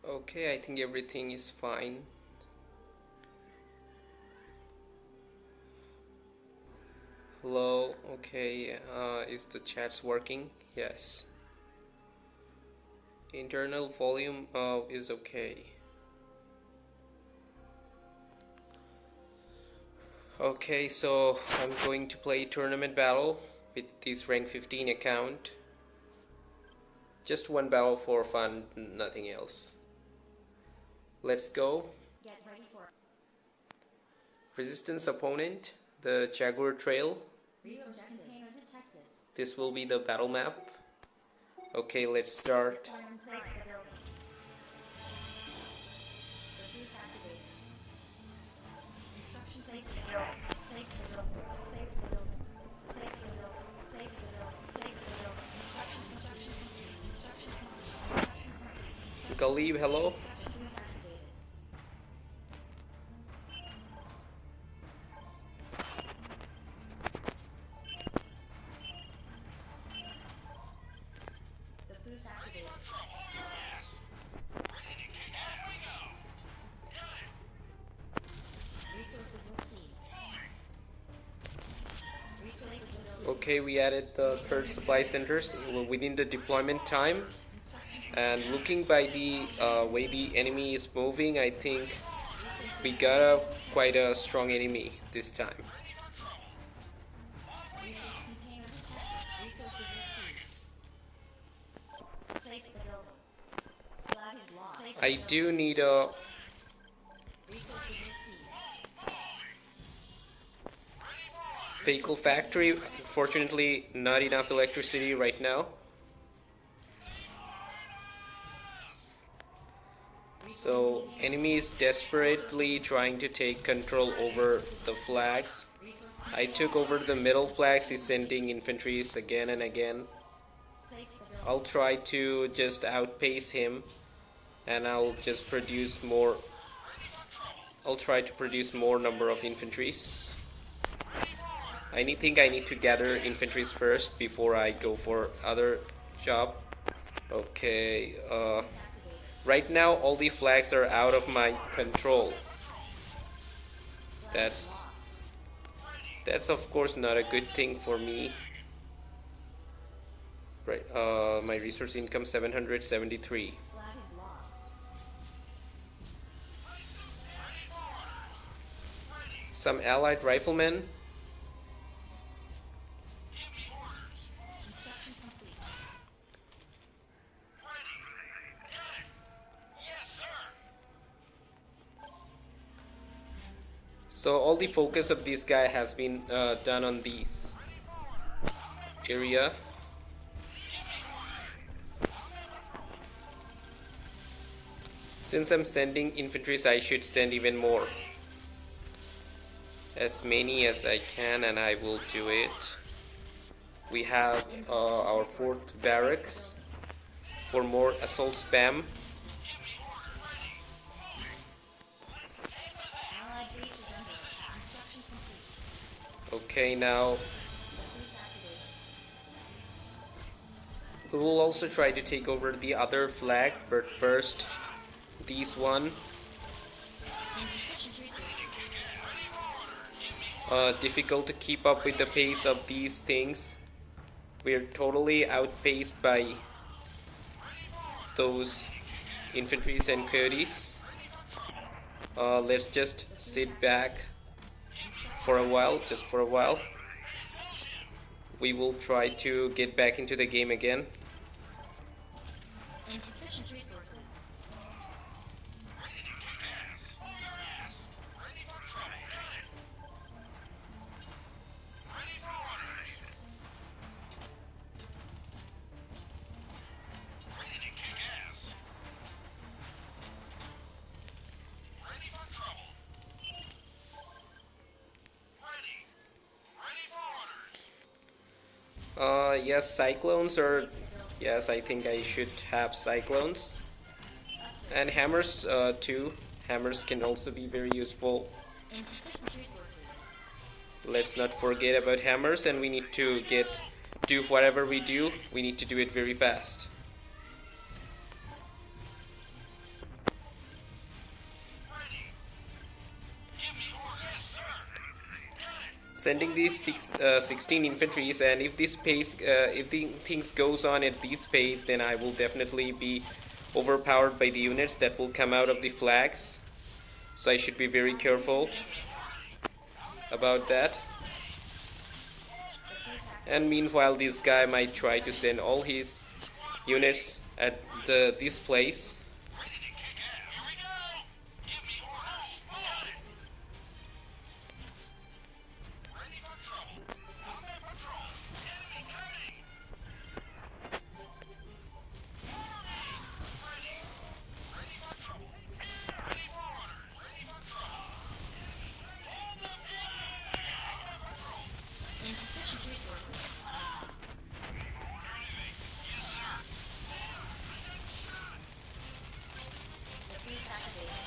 Okay, I think everything is fine. Hello, okay, is the chats working? Yes. Internal volume is okay. Okay, so I'm going to play tournament battle with this rank 15 account. Just one battle for fun, nothing else. Let's go. Get ready for Resistance opponent, the Jaguar Trail. resource container detected. This will be the battle map. Okay, let's start. Place the building. Diffuse activated. Instruction place the building. Place the building. Place the building. Place the building. Place the building. Place the building. Instruction complete. Instruction complete. Galib, hello. Diffuse activated. Diffuse activated. Resources received. Resources received. Okay, we added the third supply centers within the deployment time. And looking by the way the enemy is moving, I think we got quite a strong enemy this time. Resource container detected. Resources received. Place the building. Flag is lost. Place the I building. do need a Resources received. vehicle factory. Unfortunately, not enough electricity right now. So enemy is desperately trying to take control over the flags. I took over the middle flags. He's sending infantries again and again. Place the building. I'll try to just outpace him, and I'll just produce more. I'll try to produce more number of infantries. I think I need to gather infantries first before I go for other job. Okay, right now all the flags are out of my control. That's of course not a good thing for me. Right, my resource income 773. Flag is lost. Some allied riflemen. Instruction complete. So all the focus of this guy has been done on these area. Since I'm sending infantry, I should send even more. As many as I can, and I will do it. We have our fourth barracks for more assault spam. Allied base is under attack. Instruction complete. Okay, now Diffuse activated. we will also try to take over the other flags, but first these one. Insufficient resources. Difficult to keep up with the pace of these things. We're totally outpaced by those infantries and coyotes. Let's just sit back for a while, just for a while. We will try to get back into the game again. Insufficient resources. Yes, cyclones are. Yes, I think I should have cyclones. And hammers too. Hammers can also be very useful. Insufficient resources. Let's not forget about hammers, and we need to get do whatever we do, we need to do it very fast. Sending these 16 infantries, and if this pace, if the things goes on at this pace, then I will definitely be overpowered by the units that will come out of the flags. So I should be very careful about that. And meanwhile, this guy might try to send all his units at this place. Insufficient resources. The boost activated.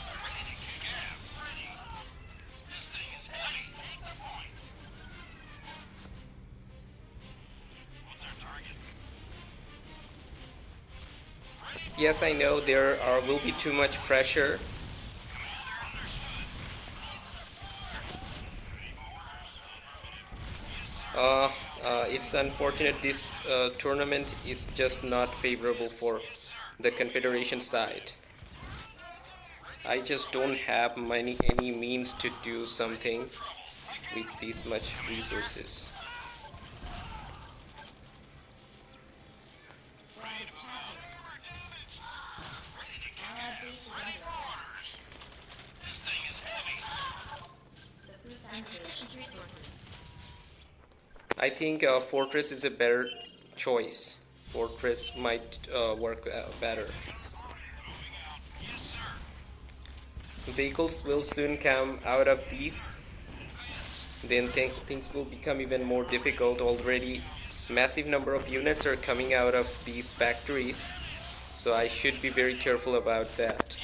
Yes, I know there will be too much pressure. It's unfortunate this tournament is just not favorable for the Confederation side. I just don't have any means to do something with this much resources. Insufficient resources. I think Fortress is a better choice. Fortress might work better. Vehicles will soon come out of these. Then things will become even more difficult. Already massive number of units are coming out of these factories, so I should be very careful about that.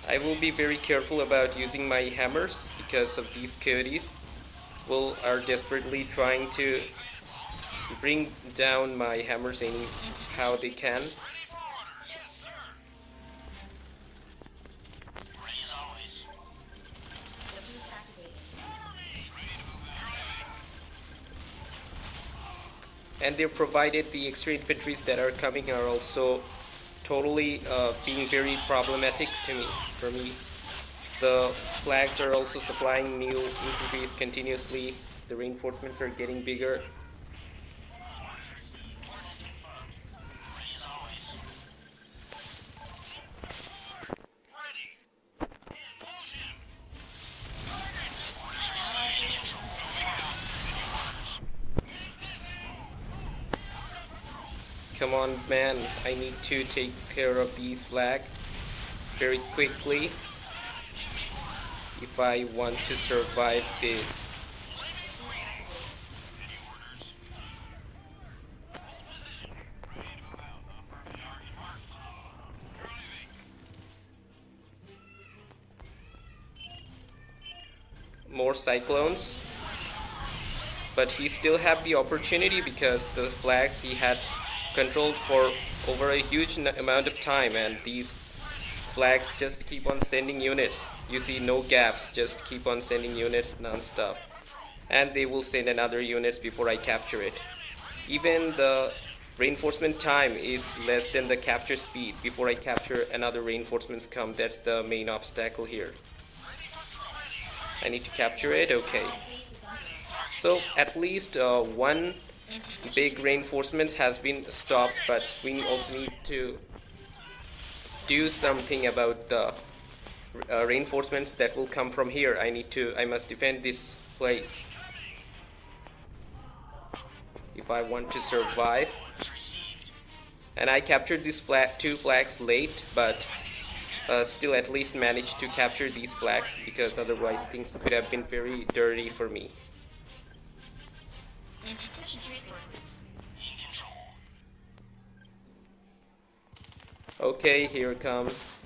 I will be very careful about using my hammers because of these coyotes are desperately trying to bring down my hammers any how they can. The boost activated. And they're provided the extra infantries that are coming are also totally being very problematic for me. The flags are also supplying new infantries continuously. The reinforcements are getting bigger. Come on, man, I need to take care of these flags very quickly if I want to survive this. More cyclones, but he still have the opportunity because the flags he had controlled for over a huge amount of time, and these flags just keep on sending units. You see no gaps, just keep on sending units non-stop, and they will send another units before I capture it. Even the reinforcement time is less than the capture speed. Before I capture, another reinforcements come. That's the main obstacle here. I need to capture it. Okay, so at least one big reinforcements has been stopped, but we also need to do something about the reinforcements that will come from here. I must defend this place if I want to survive. And I captured these two flags late, but still at least managed to capture these flags, because otherwise things could have been very dirty for me. Insufficient resources. Okay, here comes.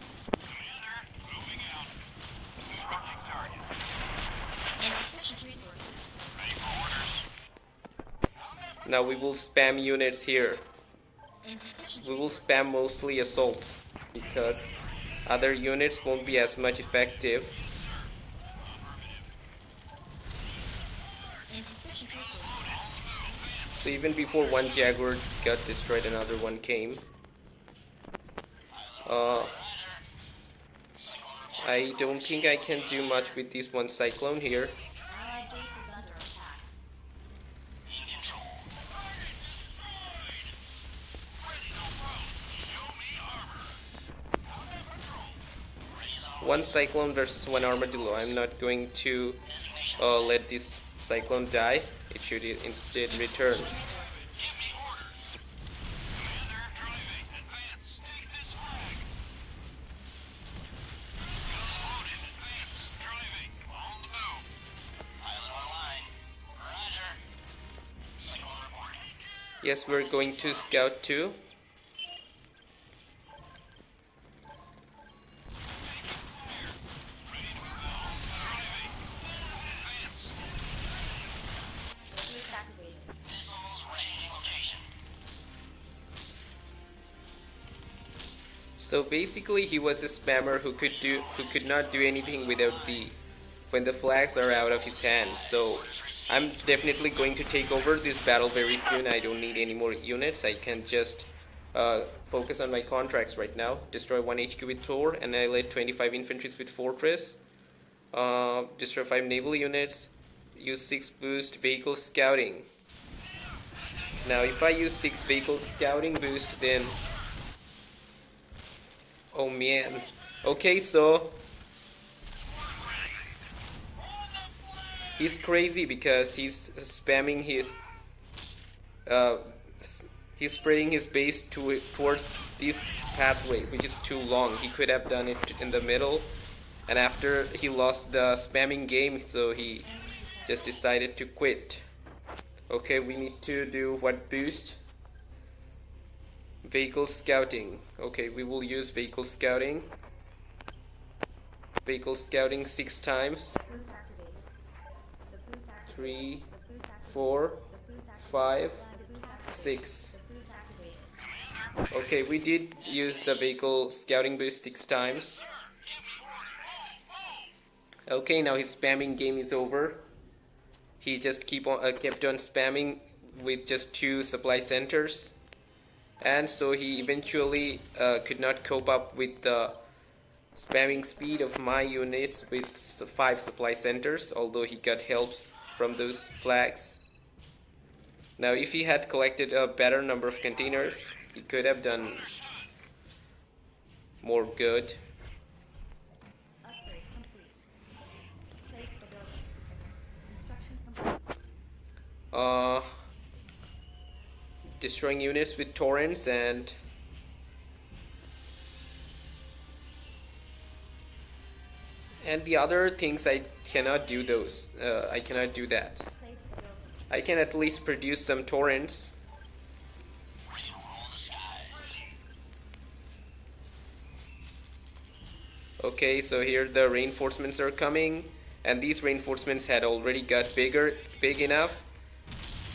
Insufficient resources. Now we will spam units here. Insufficient We will resources. spam mostly assaults because other units won't be as much effective. Insufficient resources. So even before one Jaguar got destroyed, another one came. I don't think I can do much with this one Cyclone here. Allied base is under attack. One Cyclone versus one Armadillo. I'm not going to let this Cyclone die. It should instead return. Yes, we're going to scout too. Boost activated. So basically he was a spammer who could not do anything without when the flags are out of his hands. So I'm definitely going to take over this battle very soon. I don't need any more units. I can just focus on my contracts right now. Destroy 1 HQ with Thor, annihilate 25 infantries with Fortress, destroy 5 naval units, use 6 boost vehicle scouting. Now if I use 6 vehicle scouting boost, then oh man. Okay, so he's crazy because he's spamming he's spreading his base towards this pathway, which is too long. He could have done it in the middle, and after he lost the spamming game, so he just decided to quit. Okay, we need to do what boost? Vehicle scouting. Okay, we will use vehicle scouting. Vehicle scouting 6 times. Boost activated. The boost activated. 3, The boost activated. 4, The boost activated. 5, The boost activated. 6. The boost activated. Okay, we did use the vehicle scouting boost 6 times. Okay, now his spamming game is over. He just kept on spamming with just 2 supply centers, and so he eventually could not cope up with the spamming speed of my units with 5 supply centers, although he got helps from those flags. Now if he had collected a better number of containers, he could have done more good. Upgrade complete. Place the building. Construction complete. Destroying units with torrents and the other things I cannot do those. I cannot do that. Place the building. I can at least produce some torrents. Okay, so here the reinforcements are coming, and these reinforcements had already got big enough.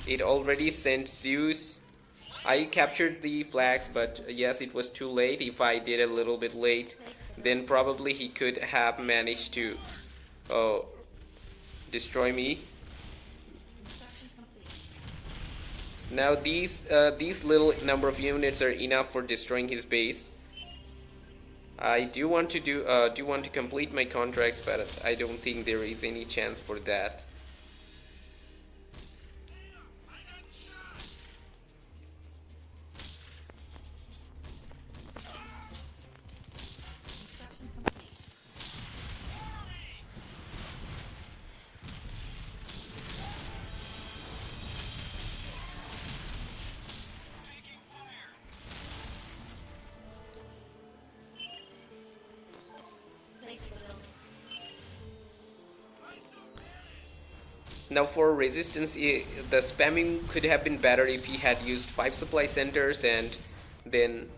It already sent Zeus. I captured the flags, but yes, it was too late. If I did a little bit late, then probably he could have managed to destroy me. Construction complete. Now these little number of units are enough for destroying his base. I do want to complete my contracts, but I don't think there is any chance for that. Construction complete. Place the building. Now for resistance, the spamming could have been better if he had used 5 supply centers and then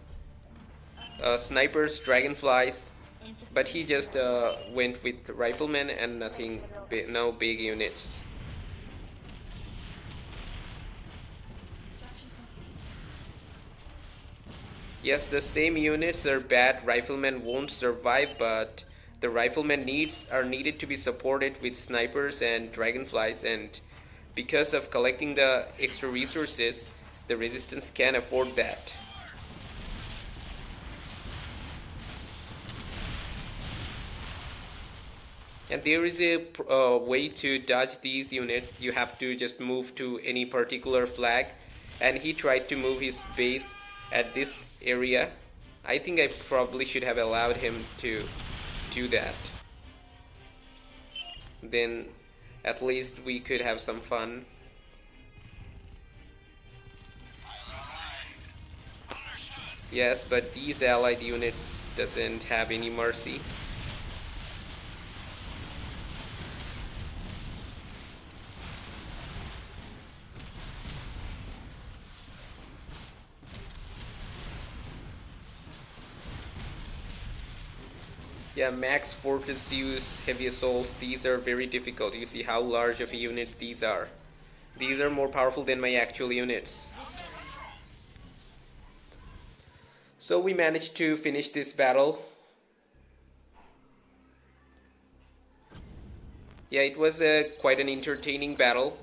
snipers, dragonflies, but he Insufficient just resources. went with riflemen and Place nothing, the building. no big units. Construction complete. Yes, the same units are bad. Riflemen won't survive, but the riflemen are needed to be supported with snipers and dragonflies, and because of collecting the extra resources, the resistance can afford that. And there is a way to dodge these units. You have to just move to any particular flag, and he tried to move his base at this area. I think I probably should have allowed him to do that. Then at least we could have some fun. Yes, but these allied units doesn't have any mercy. Yeah, max fortress use, heavy assaults, these are very difficult. You see how large of units these are. These are more powerful than my actual units. So we managed to finish this battle. Yeah, it was quite an entertaining battle.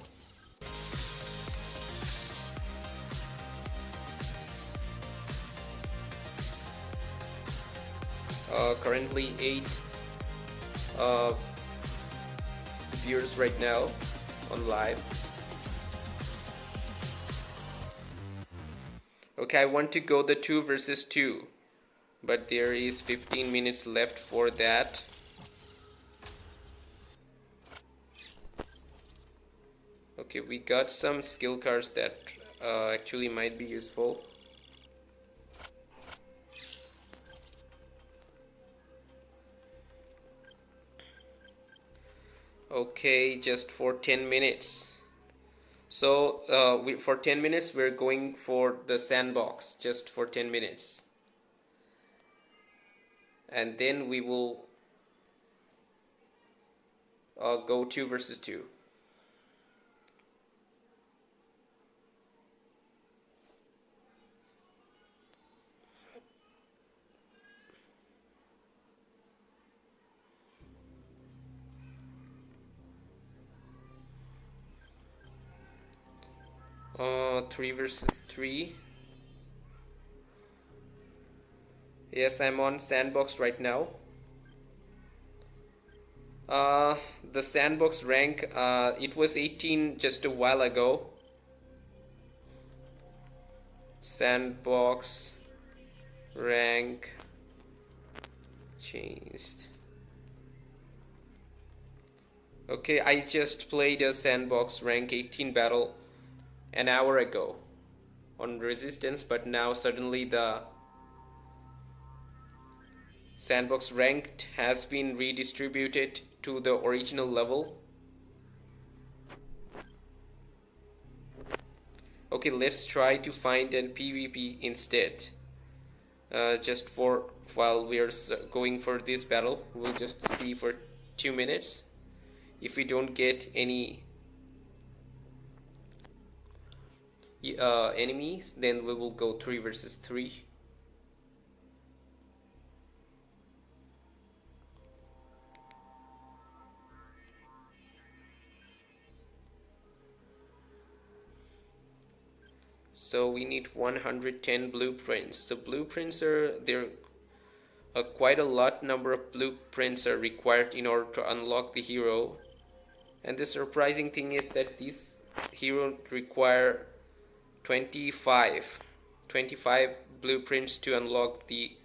Currently 8 uh, viewers right now on live. Okay, I want to go the 2 versus 2, but there is 15 minutes left for that. Okay, we got some skill cards that actually might be useful. Okay, just for 10 minutes. So for 10 minutes we're going for the sandbox, just for 10 minutes. And then we will go 2 versus 2. Three versus 3. Yes, I'm on sandbox right now. The sandbox rank, it was 18 just a while ago. Sandbox rank changed. Okay, I just played a sandbox rank 18 battle an hour ago on resistance, but now suddenly the sandbox ranked has been redistributed to the original level. Okay, let's try to find an PvP instead. Just for while we are going for this battle, we'll just see for 2 minutes. If we don't get any enemies, then we will go 3 versus 3. So we need 110 blueprints. The blueprints are there. Quite a lot number of blueprints are required in order to unlock the hero. And the surprising thing is that this hero require 25 blueprints to unlock the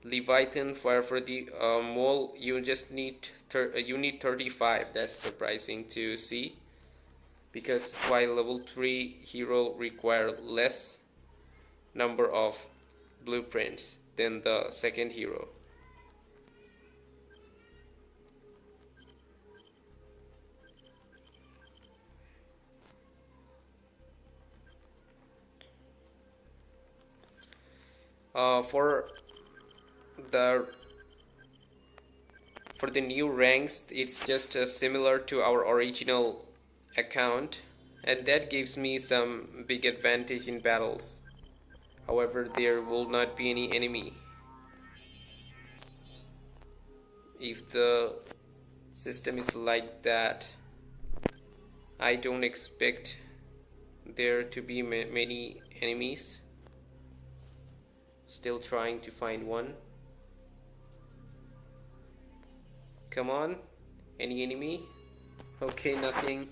Leviathan. For the mole, you just need 35. That's surprising to see, because while level 3 hero require less number of blueprints than the second hero. For the new ranks, it's just similar to our original account, and that gives me some big advantage in battles. However, there will not be any enemy. If the system is like that, I don't expect there to be many enemies. Still trying to find one. Come on, any enemy? Okay, nothing.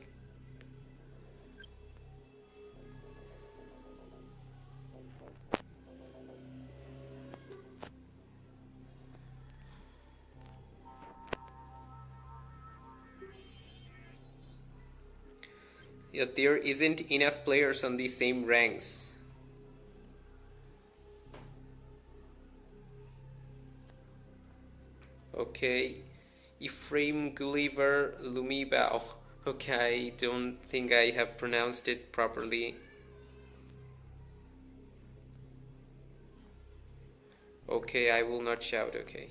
Yeah, there isn't enough players on the same ranks. Okay, Ephraim Gulliver Lumibao. Okay, I don't think I have pronounced it properly. Okay, I will not shout, okay.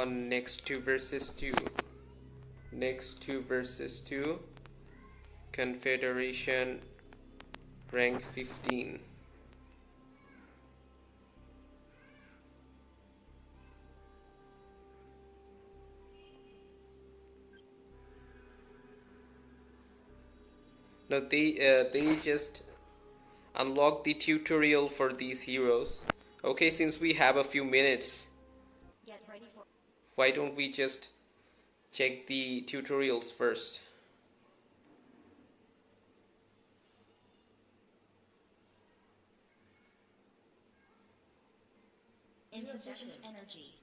Next 2 versus 2. Next 2 versus 2. Confederation rank 15. No, they just unlock the tutorial for these heroes. Okay, since we have a few minutes, Get ready for why don't we just check the tutorials first? insufficient energy.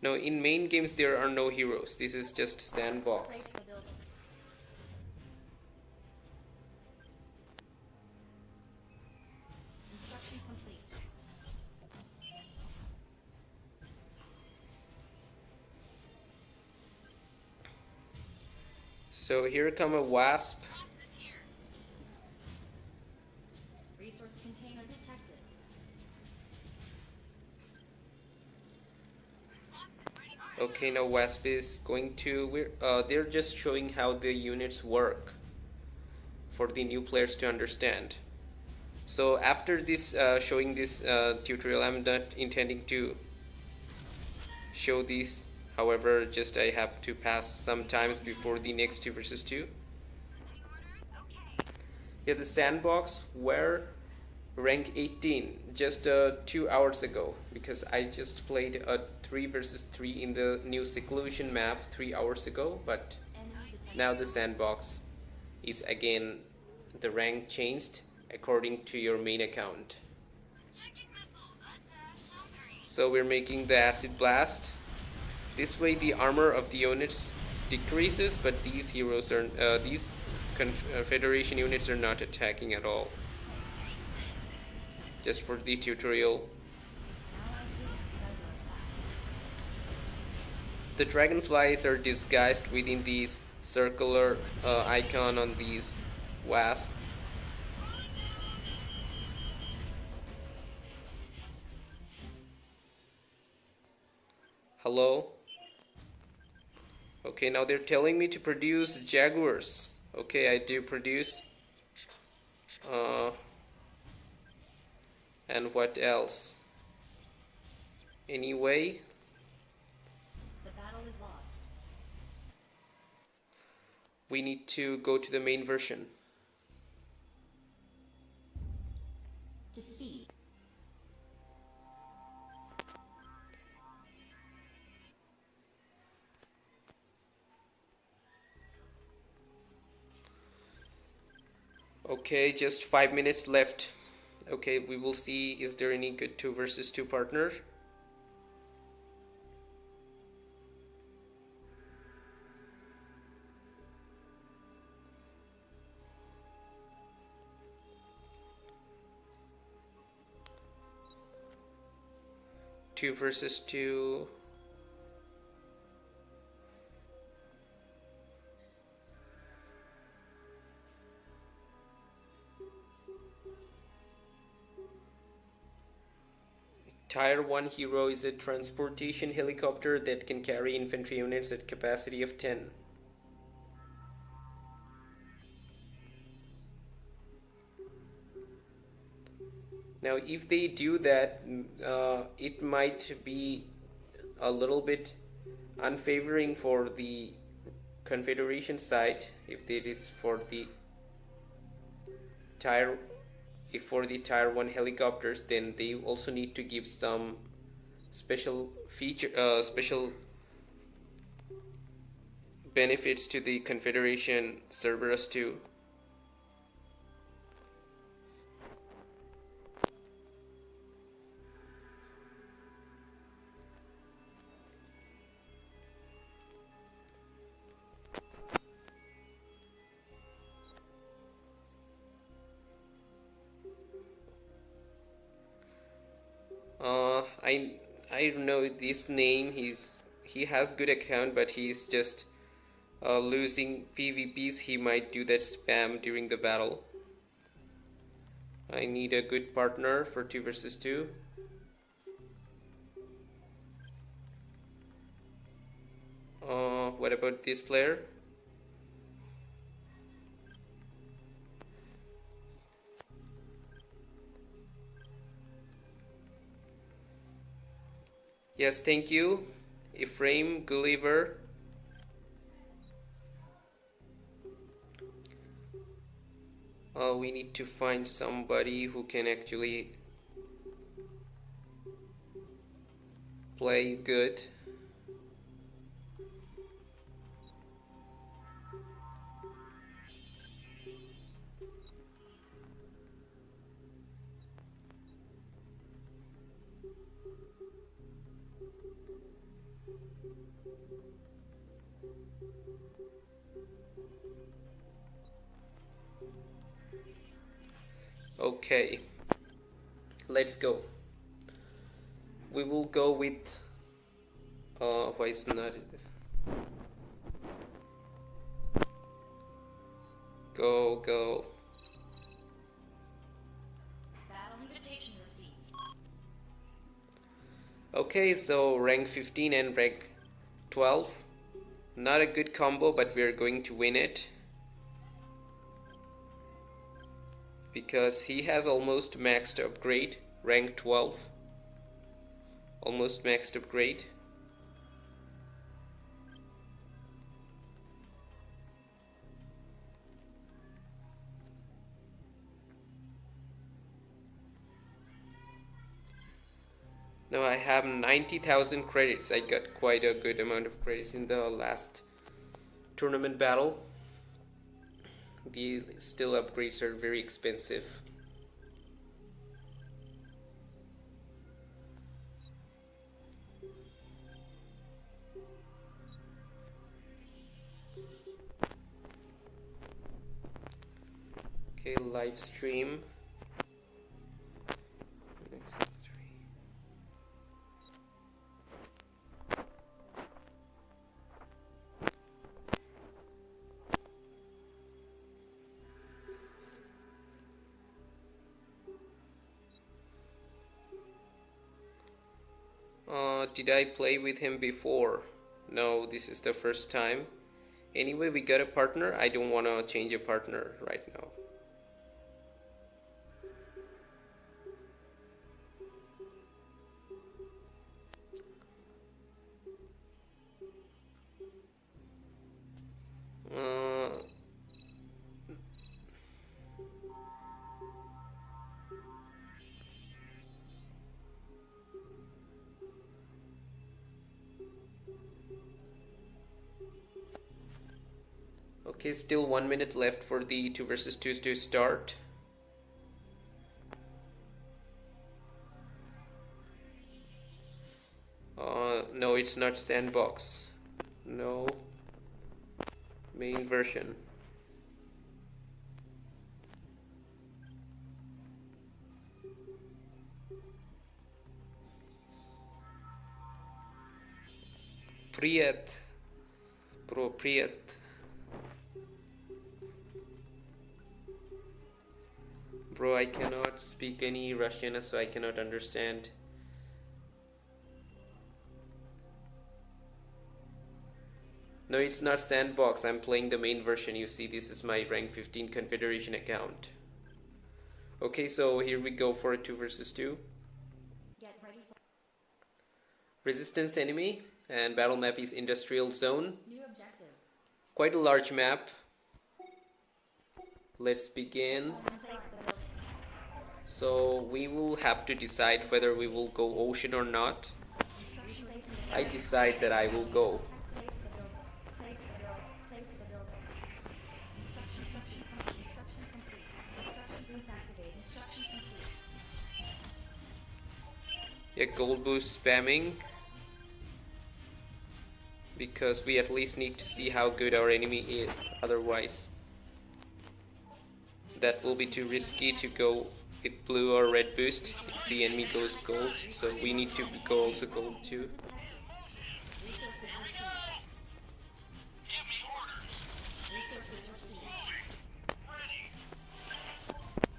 No, in main games there are no heroes. This is just sandbox. Place the building. Construction complete. So here come a wasp. Resource container detected. Okay, now wasp is going to. They're just showing how the units work for the new players to understand. So after this, showing this tutorial, I'm not intending to show these. However, just I have to pass some times before the next 2 versus 2. Yeah, the sandbox were rank 18 just 2 hours ago, because I just played a 3 versus 3 in the new seclusion map 3 hours ago, but now the sandbox is again, the rank changed according to your main account. So we're making the acid blast. This way the armor of the units decreases, but these heroes are these Confederation units are not attacking at all. Just for the tutorial. The dragonflies are disguised within these circular icon on these wasps. Hello? Okay, now they're telling me to produce jaguars. Okay, I do produce. And what else? Anyway, The battle is lost. we need to go to the main version. Defeat. Okay, just 5 minutes left. Okay, we will see, is there any good 2 versus 2 partner? 2 versus 2. Tier 1 hero is a transportation helicopter that can carry infantry units at capacity of 10. Now if they do that, it might be a little bit unfavoring for the Confederation side if it is for the tier if for the tier 1 helicopters. Then they also need to give some special special benefits to the Confederation Cerberus too. I don't know this name. He has good account, but he's just losing PvPs. He might do that spam during the battle. I need a good partner for 2 versus 2. What about this player? Yes, thank you, Ephraim Gulliver. We need to find somebody who can actually play good. Okay, let's go. We will go with why it's not go. Battle invitation received. Okay, so rank 15 and rank 12. Not a good combo, but we're going to win it. Because he has almost maxed upgrade, rank 12. Almost maxed upgrade. Now I have 90,000 credits. I got quite a good amount of credits in the last tournament battle. The still upgrades are very expensive. Okay, live stream. Did I play with him before? No, this is the first time. Anyway, we got a partner. I don't want to change a partner right now. Okay, still 1 minute left for the 2 versus 2s to start. No, it's not sandbox. No. Main version. Привет. Bro, привет. Bro, I cannot speak any Russian, so I cannot understand. No, it's not Sandbox. I'm playing the main version. You see, this is my rank 15 Confederation account. Okay, so here we go for a 2 versus 2. Get ready for Resistance enemy, and battle map is Industrial Zone. new objective. Quite a large map. Let's begin. Place the building. So we will have to decide whether we will go ocean or not. Instruction place the I decide that I will go. place the building. Place the building. Place the building. Instruction complete. Instruction complete. Instruction boost activate. Instruction complete. Yeah, gold boost spamming. Because we at least need to see how good our enemy is. Otherwise, that will be too risky to go with blue or red boost if the enemy goes gold. So we need to go also gold too. Resources received. Resources received.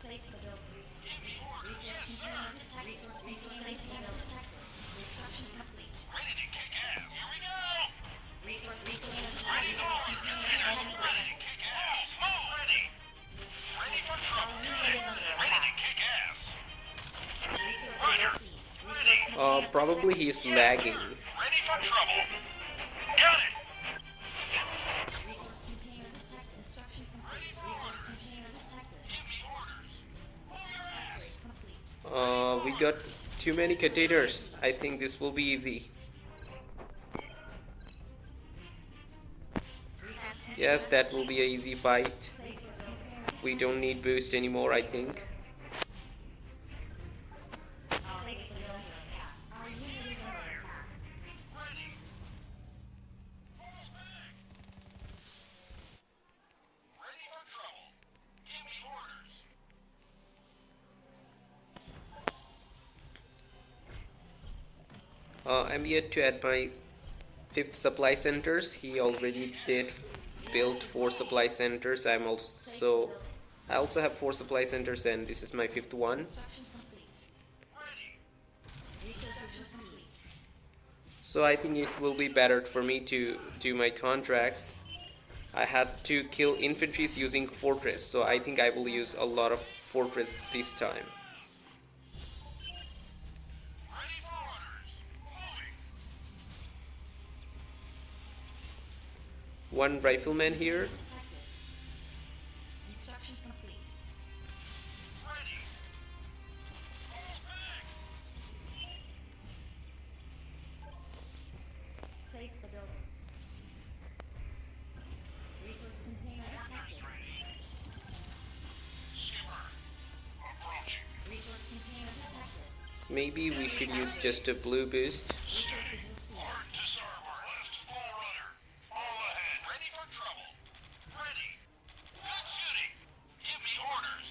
Place the building. Resource container detected. Resource safety detected. Instruction complete. Resource container detected. Resource container enemy detected. Our unit is under attack. Resources received. Resource container Probably detected. he's lagging. Ready for trouble. Got it. Resource container detected. Instruction complete. Resource container detected. Upgrade complete. We got too many containers. I think this will be easy. Resource Yes, that will be an easy fight. place the container. We don't need boost anymore, I think. Our base is under attack. Our unit is under attack. Ready for trouble. Give me orders. I'm yet to add my 5th supply centers. He already did build 4 supply centers. I also have 4 supply centers, and this is my 5th one. Instruction complete. Resources received. So I think it will be better for me to do my contracts. I had to kill infantries using fortress, so I think I will use a lot of fortress this time. Ready for orders. Moving. One rifleman here. Detected. Instruction complete. Ready. Place the building. Resource container detected. Skipper. Approaching. Resource container detected. Maybe we should use just a blue boost. Resources received. Hard to starboard left. Full rudder. All ahead. Ready for trouble. Ready. Good shooting. Give me orders.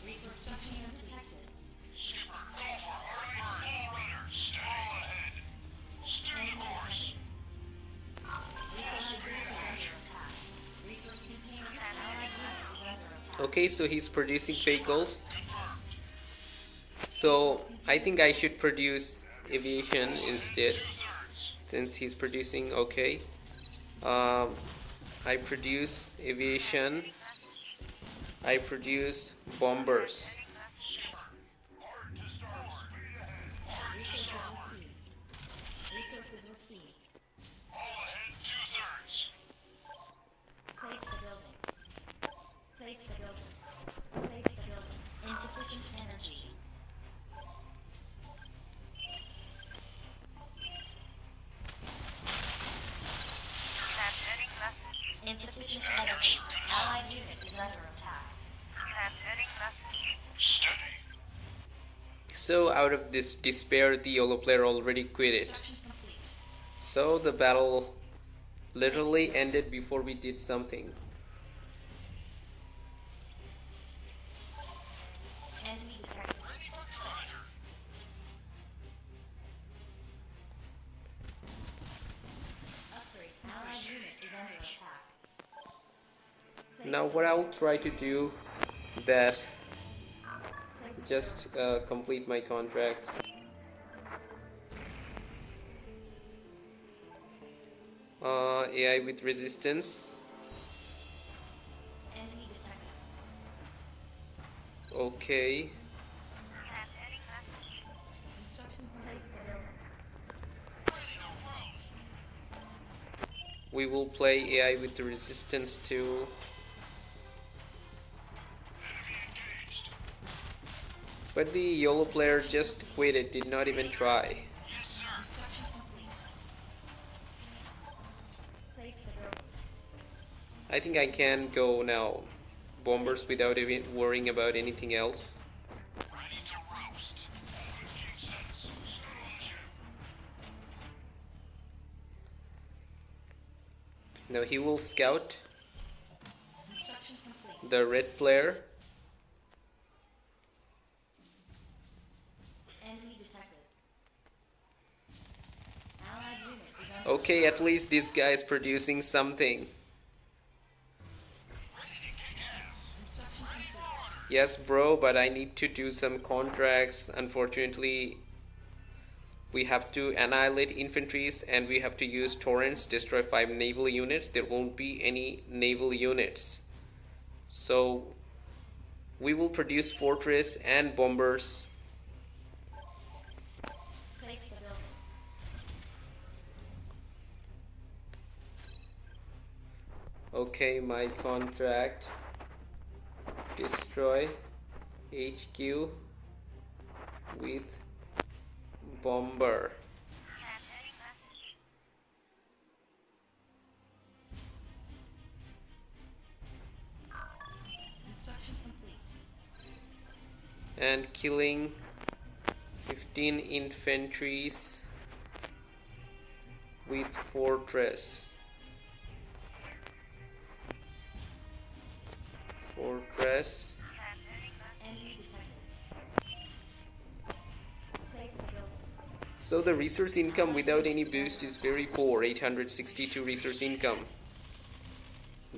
Resource container detected. Skipper, go for hard first. Full rudder. Stay ahead. Stay course. Resources received under attack. Resource container allied unit is under attack. Okay, so he's producing vehicles. So I think I should produce aviation instead, since he's producing. Okay, I produce aviation. I produce bombers. Hard to starboard. Speed ahead. Resources received. Resources received. All ahead 2/3. Place the building. Place the building. Place the building. Insufficient energy. Transmitting message. Insufficient energy. Allied unit is under attack. Transmitting message. Steady. So out of this despair, the yellow player already quit it. Construction complete. So the battle literally ended before we did something. Enemy detected. Ready for trouble. Now what I'll try to do that Place the just complete my contracts. AI with resistance. enemy detected. Okay. Transmitting message. Construction place the building. We will play AI with the resistance too. But the YOLO player just quit it, did not even try. Construction complete. Place the building. I think I can go now. Bombers without even worrying about anything else. Ready to roast. King says, stay on the ship. Now he will scout Construction complete. the red player. Enemy detected. Allied unit is under Okay, at least this guy is producing something. construction complete. Yes, bro, but I need to do some contracts. Unfortunately, we have to annihilate infantries and we have to use torrents, destroy 5 naval units. There won't be any naval units. So we will produce fortress and bombers. Place the building. Okay, my contract. Destroy HQ with bomber. Transmitting message. Construction complete. And killing 15 infantries with fortress. Fortress. Transmitting message. Enemy detected. Place the building. So the resource income without any boost is very poor. 862 resource income.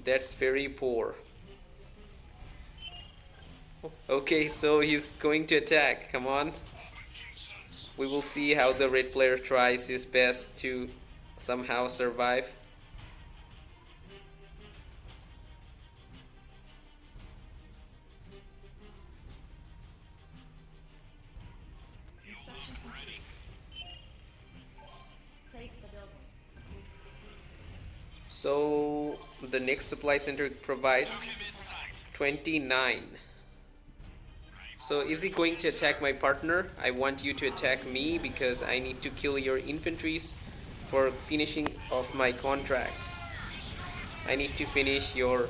That's very poor. Okay, so he's going to attack. Come on. We will see how the red player tries his best to somehow survive. Construction complete. Place the building. So the next supply center provides 29. So is he going to attack my partner? I want you to attack me because I need to kill your infantries for finishing off my contracts. I need to finish your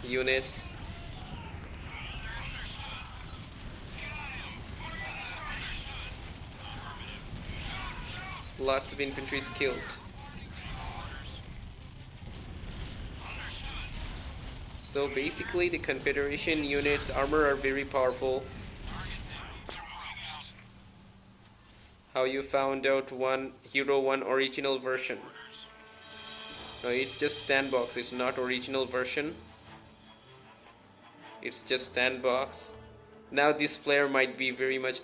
units. Lots of infantry killed. So basically the Confederation units armor are very powerful. How you found out Hero 1 original version? No, it's just sandbox, it's not original version. It's just sandbox. Now this player might be very much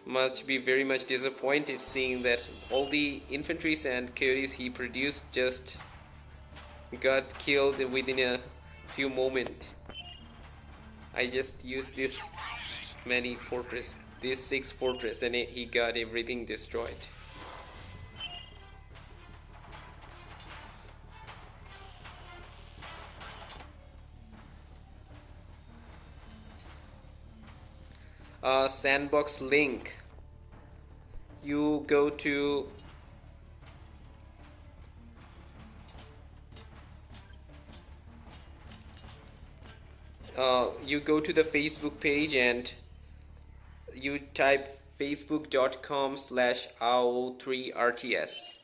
very much disappointed seeing that all the infantries and coyotes he produced just got killed within a few moments. I just used this many fortress, these 6 fortress, and he got everything destroyed. Sandbox link. You go to the Facebook page and you type facebook.com/AO3RTS.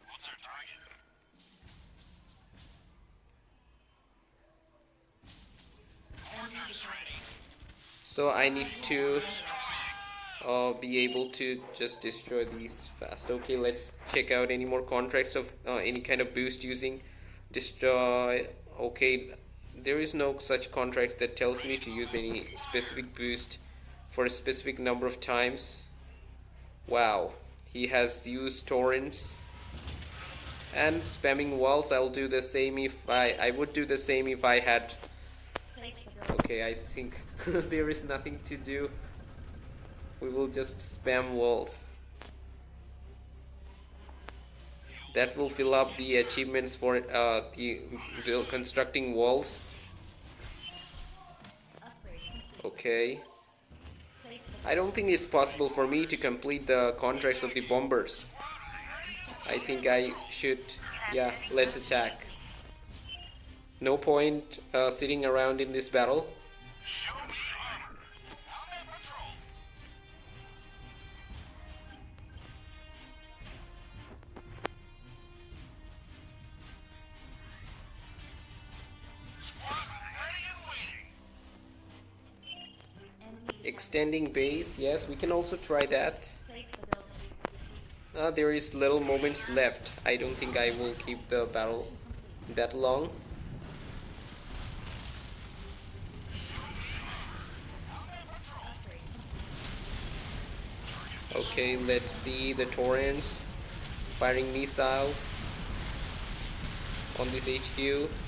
What's our target? Enemy detected. So I need to be able to just destroy these fast. Okay, let's check out any more contracts of any kind of boost using destroy. Okay, there is no such contracts that tells me to use any specific boost for a specific number of times. Wow, he has used torrents and spamming walls. I'll do the same if I would do the same if I had. Place the building. Okay, I think there is nothing to do. We will just spam walls. That will fill up the achievements for the constructing walls. Upgrade complete. Okay. Place the I don't think it's possible for me to complete the contracts of the bombers. I think I should. Yeah, let's attack. No point sitting around in this battle. Show me armor. Combat patrol. Squadron ready and waiting. enemy Extending base. Yes, we can also try that. Place the building. There is little moments left. I don't think I will keep the battle that long. Upgrade complete. Okay, let's see the torrents firing missiles on this HQ. Our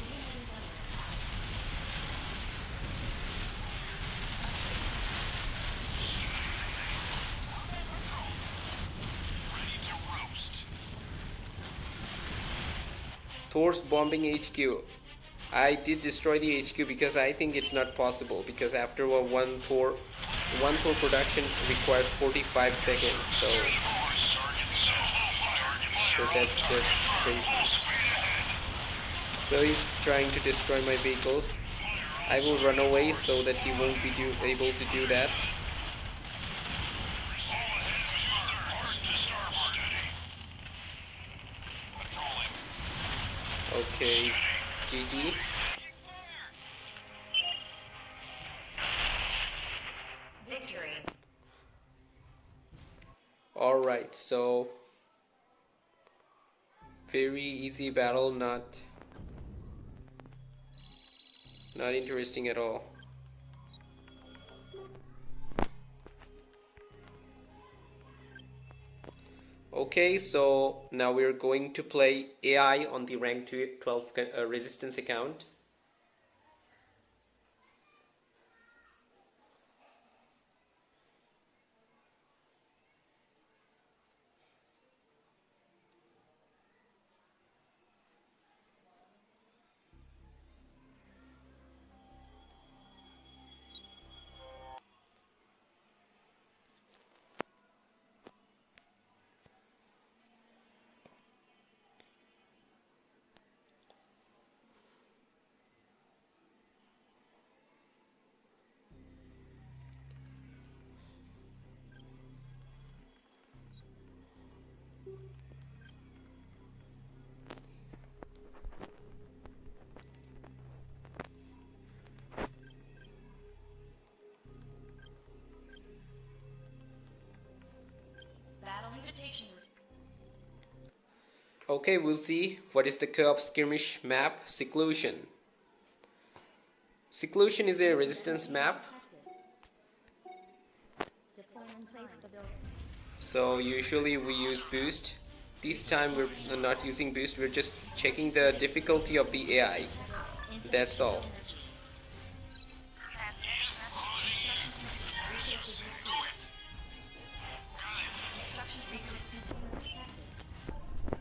unit is under attack. Ready to roast. Thor's bombing HQ. I did destroy the HQ because I think it's not possible, because after one Thor production requires 45 seconds, so that's just crazy. So he's trying to destroy my vehicles. I will run away so that he won't be able to do that. Okay, GG. Victory. Alright, so very easy battle, not interesting at all. Okay, so now we're going to play AI on the rank 12 resistance account. Battle invitation was Okay, we'll see what is the co-op skirmish map, Seclusion. Seclusion is a resistance map. deployment. Place the building. So usually we use boost. This time we're not using boost, we're just checking the difficulty of the AI. That's all. Resources received. Construction resource container protected.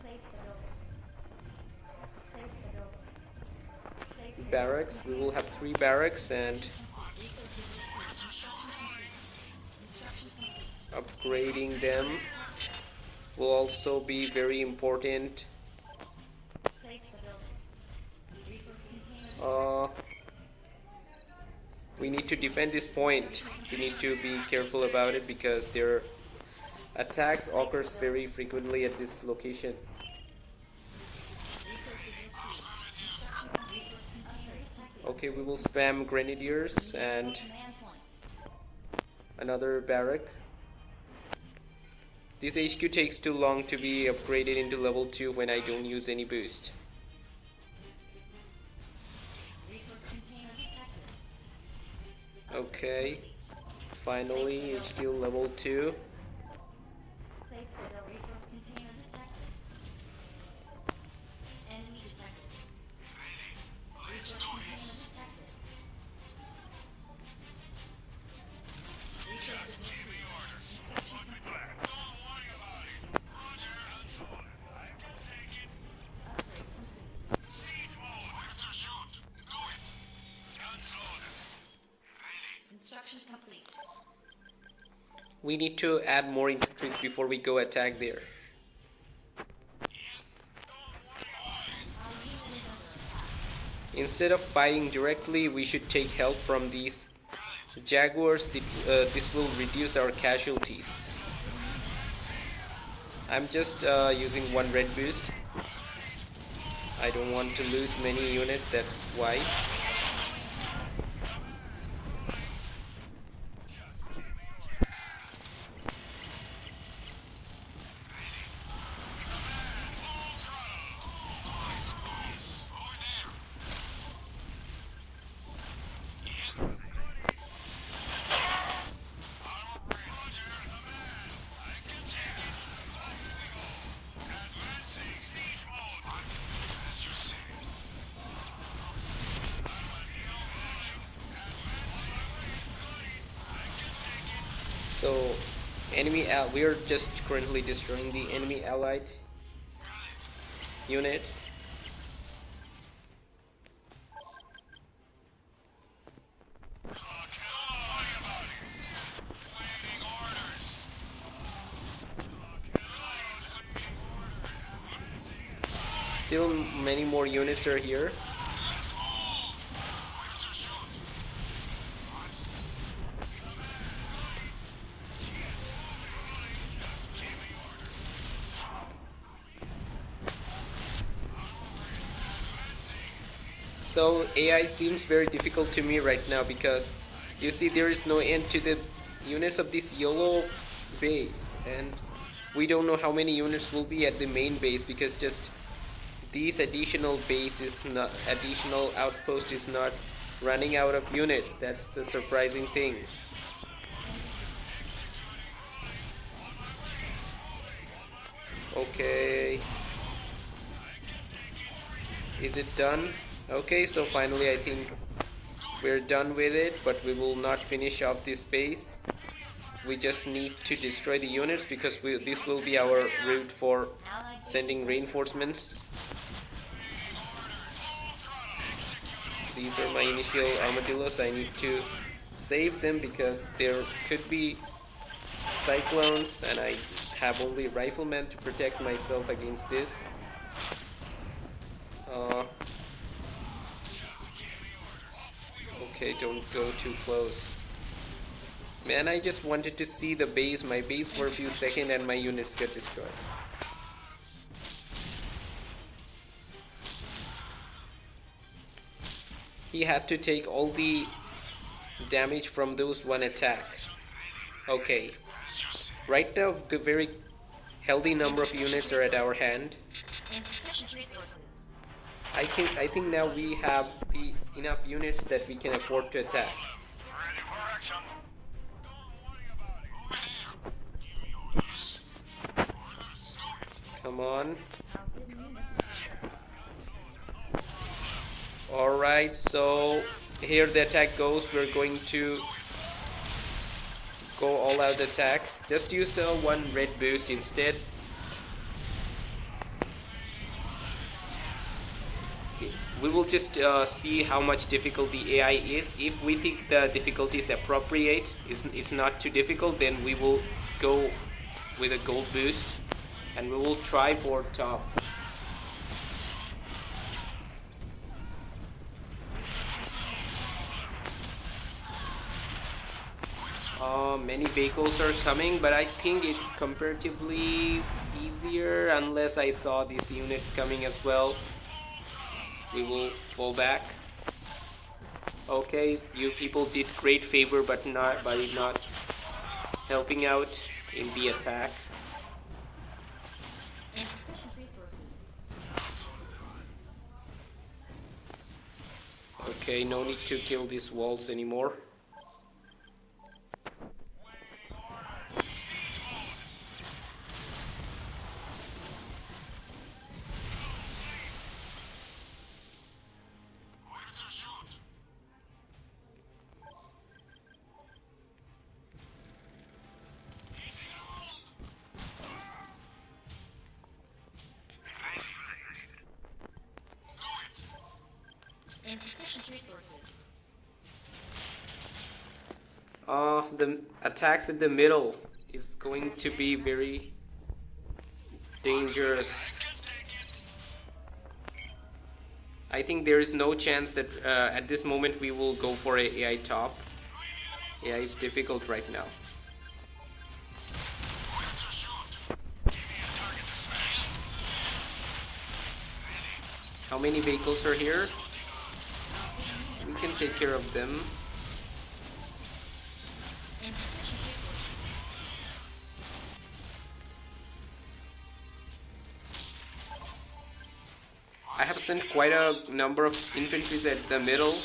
Place the building. Place the building. Place the Barracks, we will have 3 barracks, and resources received. Construction complete. Construction complete. upgrading them will also be very important. Place the building. Resource container We need to defend this point. We need to be careful about it because there Attacks occurs very frequently at this location. Okay, we will spam grenadiers and another barrack. This HQ takes too long to be upgraded into level 2 when I don't use any boost. Okay, finally HQ level 2. Place the resource container detected. Enemy detected. Resource container detected. Resources received. Inspection complete. Don't worry about it. Roger, that's all. I can take it. Upgrade complete. Siege mode. Where to shoot? Do it. Cancel. Ready. Construction complete. We need to add more infantry before we go attack there. Our unit is under attack. Instead of fighting directly, we should take help from these Jaguars. This will reduce our casualties. I'm just using one red boost. I don't want to lose many units, that's why. So, we are just currently destroying the enemy allied units. Still many more units are here. So AI seems very difficult to me right now because you see there is no end to the units of this yellow base, and we don't know how many units will be at the main base because just these additional outpost is not running out of units. That's the surprising thing. Okay, is it done? Okay, so finally I think we're done with it, but we will not finish off this base. We just need to destroy the units because this will be our route for sending reinforcements. These are my initial armadillos. I need to save them because there could be cyclones and I have only riflemen to protect myself against this. Okay, don't go too close. Man, I just wanted to see the base, my base for a few seconds and my units get destroyed. He had to take all the damage from those one attack. Okay. Right now, a very healthy number of units are at our hand. Insufficient resources. I think now we have the enough units that we can afford to attack. Ready for action. Come on. Our good unit detected. Alright, so here the attack goes. We're going to go all out attack. Just use the one red boost instead. We will just see how much difficult the AI is. If we think the difficulty is appropriate, it's not too difficult, then we will go with a gold boost and we will try for top. Many vehicles are coming, but I think it's comparatively easier unless I saw these units coming as well. We will fall back. Okay, you people did great favor, but not helping out in the attack. Insufficient resources. Okay, no need to kill these walls anymore. Insufficient resources. The attacks in the middle is going to be very dangerous. I think there is no chance that at this moment we will go for a AI top. AI is difficult right now. How many vehicles are here? We can take care of them. Insufficient resources. I have sent quite a number of infantry at the middle.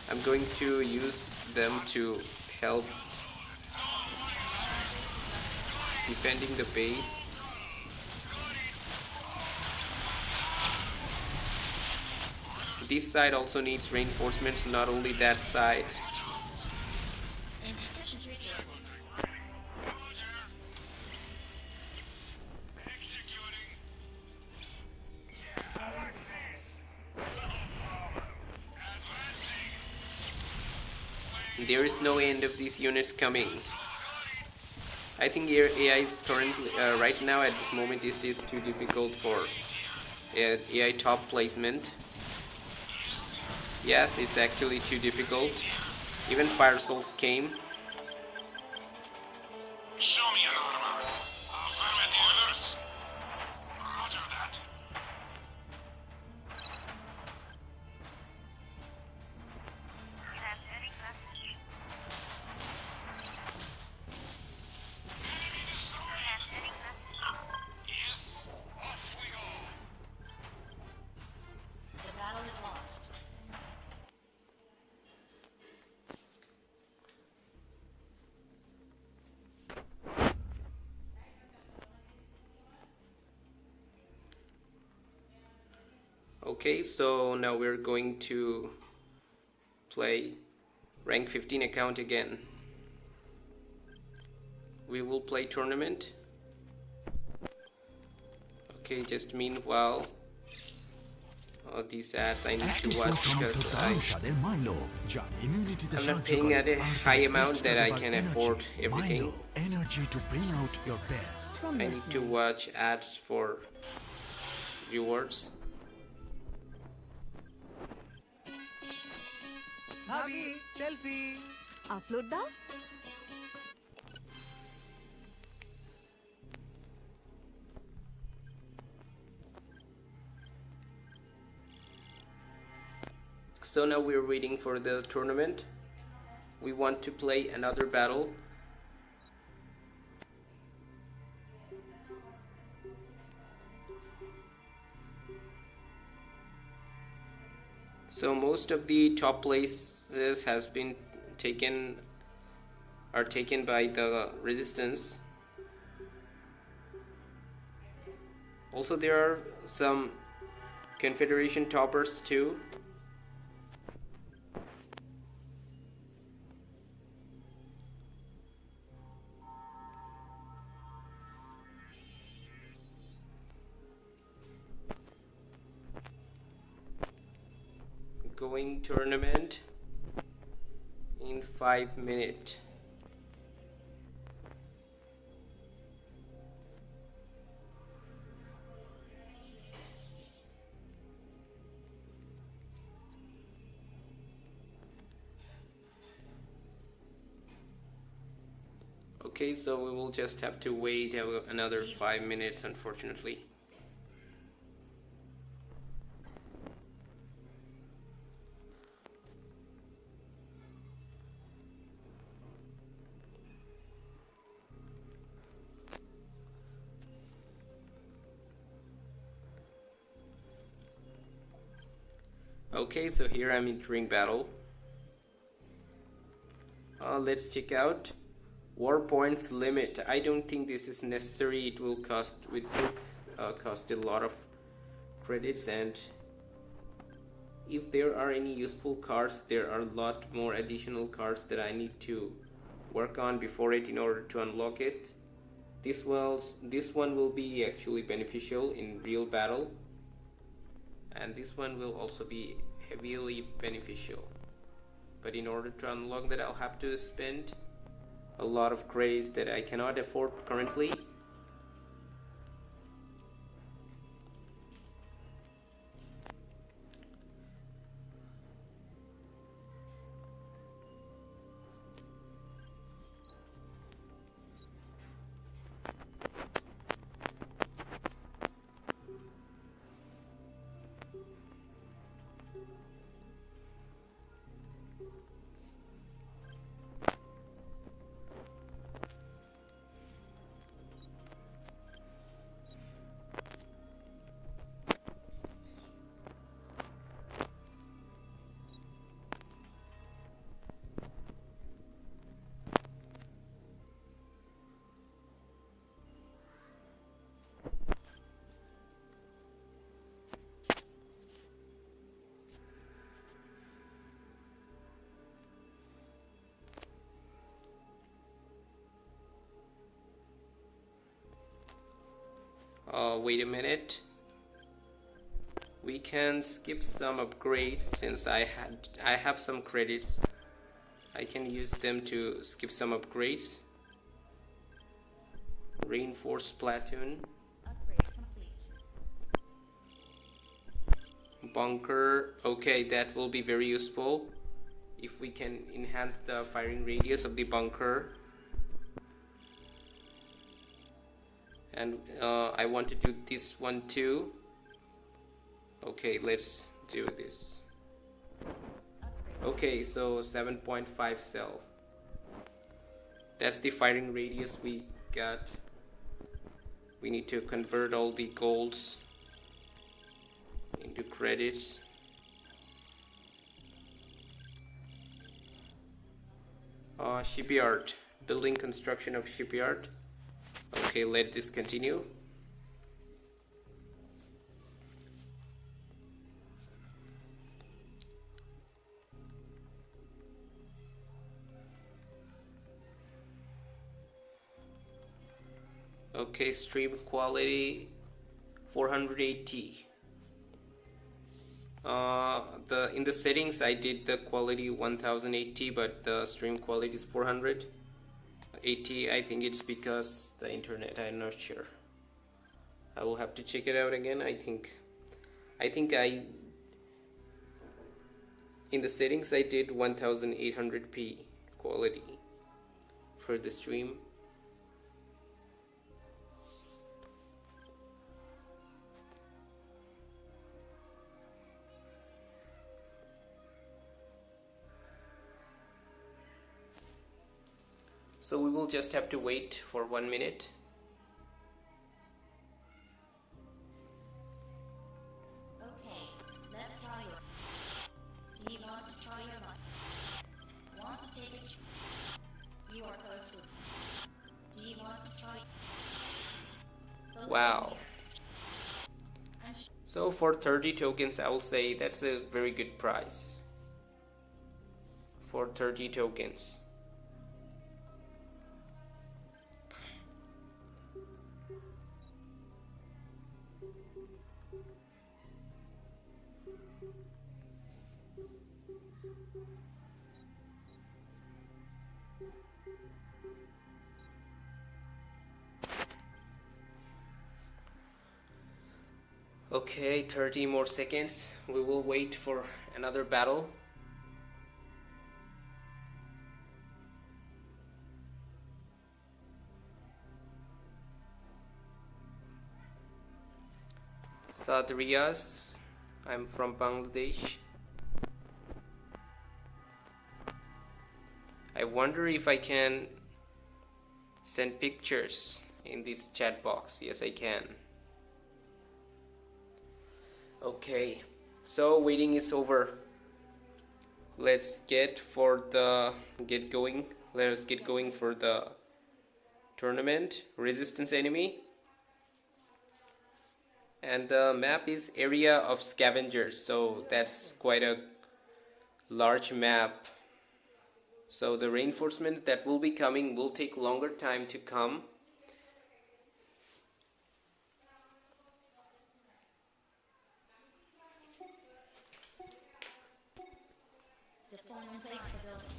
I'm going to use them to help defending the base. This side also needs reinforcements, not only that side. Insufficient resources. There is no end of these units coming. I think your AI is currently, right now at this moment, it is too difficult for AI top placement. Yes, it's actually too difficult. Even Fire Souls came. Show me an armor. Affirmative. Orders. Roger that. Transmitting message. Transmitting message. Yes. Off we go. The battle is lost. Okay, so now we're going to play rank 15 account again. We will play tournament. Okay, just meanwhile, these ads I need to watch because I'm not paying at a high amount that I can afford everything. Energy to bring out your best. I need to watch ads for rewards. भाभी selfie upload दाव So now we're waiting for the tournament. We want to play another battle. So most of the top places has been are taken by the resistance. Also there are some Confederation toppers too. Going tournament in 5 minutes. Okay, so we will just have to wait another 5 minutes, unfortunately. Okay, so here I'm entering battle. Let's check out war points limit. I don't think this is necessary. It will cost a lot of credits, and if there are any useful cards, there are a lot more additional cards that I need to work on before it in order to unlock it. This one will be actually beneficial in real battle, and this one will also be heavily beneficial. But in order to unlock that, I'll have to spend a lot of credits that I cannot afford currently. Wait a minute. We can skip some upgrades since I have some credits. I can use them to skip some upgrades. Reinforced platoon. Upgrade complete. Bunker. Okay, that will be very useful if we can enhance the firing radius of the bunker. And I want to do this one too. Okay, let's do this. Okay, so 7.5 cell. That's the firing radius we got. We need to convert all the golds into credits. Shipyard. Building construction of shipyard. Okay, let this continue. Okay, stream quality 480. In the settings I did the quality 1080, but the stream quality is 480. I think it's because the internet. I'm not sure. I will have to check it out again. I think in the settings I did 1800p quality for the stream. So we will just have to wait for 1 minute. Okay, let's try your. Do you want to try your luck? Want to take it? You are close to. Do you want to try? Wow. So for 30 tokens, I will say that's a very good price. For 30 tokens. Okay, 30 more seconds. We will wait for another battle. Saad Riaz. I'm from Bangladesh. I wonder if I can send pictures in this chat box. Yes, I can. Okay, so waiting is over. Let's get going. Let us get going for the tournament. Resistance enemy. And the map is area of scavengers, so that's quite a large map. So the reinforcement that will be coming will take longer time to come. Deployment place the building.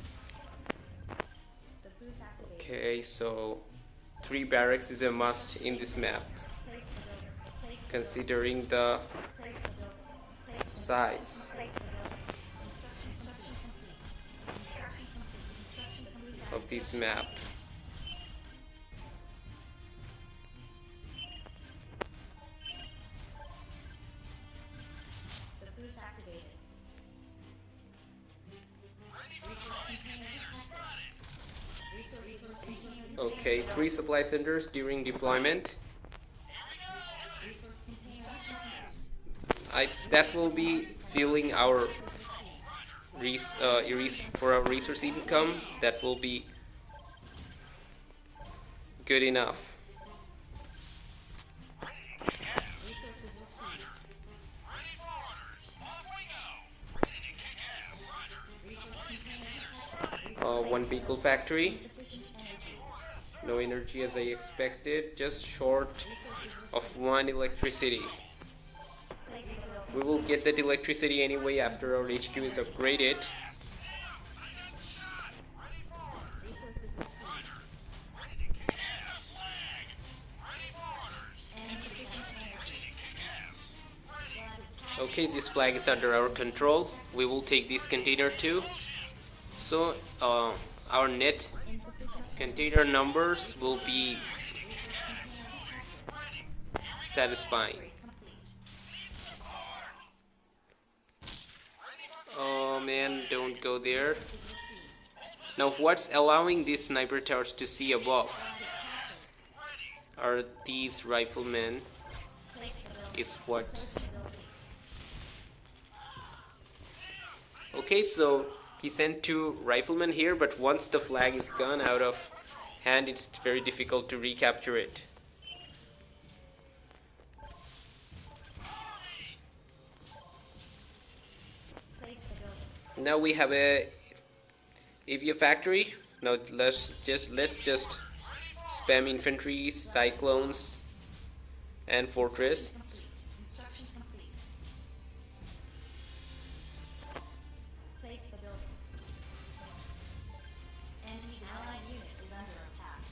The boost activated. Okay, so 3 barracks is a must in this map, Place the building. Place the considering the building. Place the building. Place the size Place the building. Construction complete. Construction complete. Construction complete. of this map. The boost activated. Resource container detected. Resource container detected. Okay, 3 supply centers during deployment. Resource container detected. That will be fueling our for our resource income. That will be good enough. Resources received. Ready for orders. Off we go. Ready to kick ass. Roger. Resource container detected. One vehicle factory. Insufficient energy. No energy as I expected. Just short of 1 electricity. We will get that electricity anyway after our HQ is upgraded. Resources received. Ready to kick ass. Flag. Ready for orders. Insufficient energy. Kick ass. Flag is captured. Okay, this flag is under our control. We will take this container too. So our net Insufficient container numbers will be resource container detected. satisfying. Complete. Oh man, don't go there. Is received. Now what's allowing these sniper towers to see above? Flag is captured. Are these riflemen? Place the building. Is what? Insertion building. Okay, so he sent 2 riflemen here, but once the flag is gone out of hand, it's very difficult to recapture it. Place the building. Now we have a avia factory. Now let's just spam infantry, cyclones, and fortress. Complete. Instruction complete. Place the building. Enemy allied unit is under attack.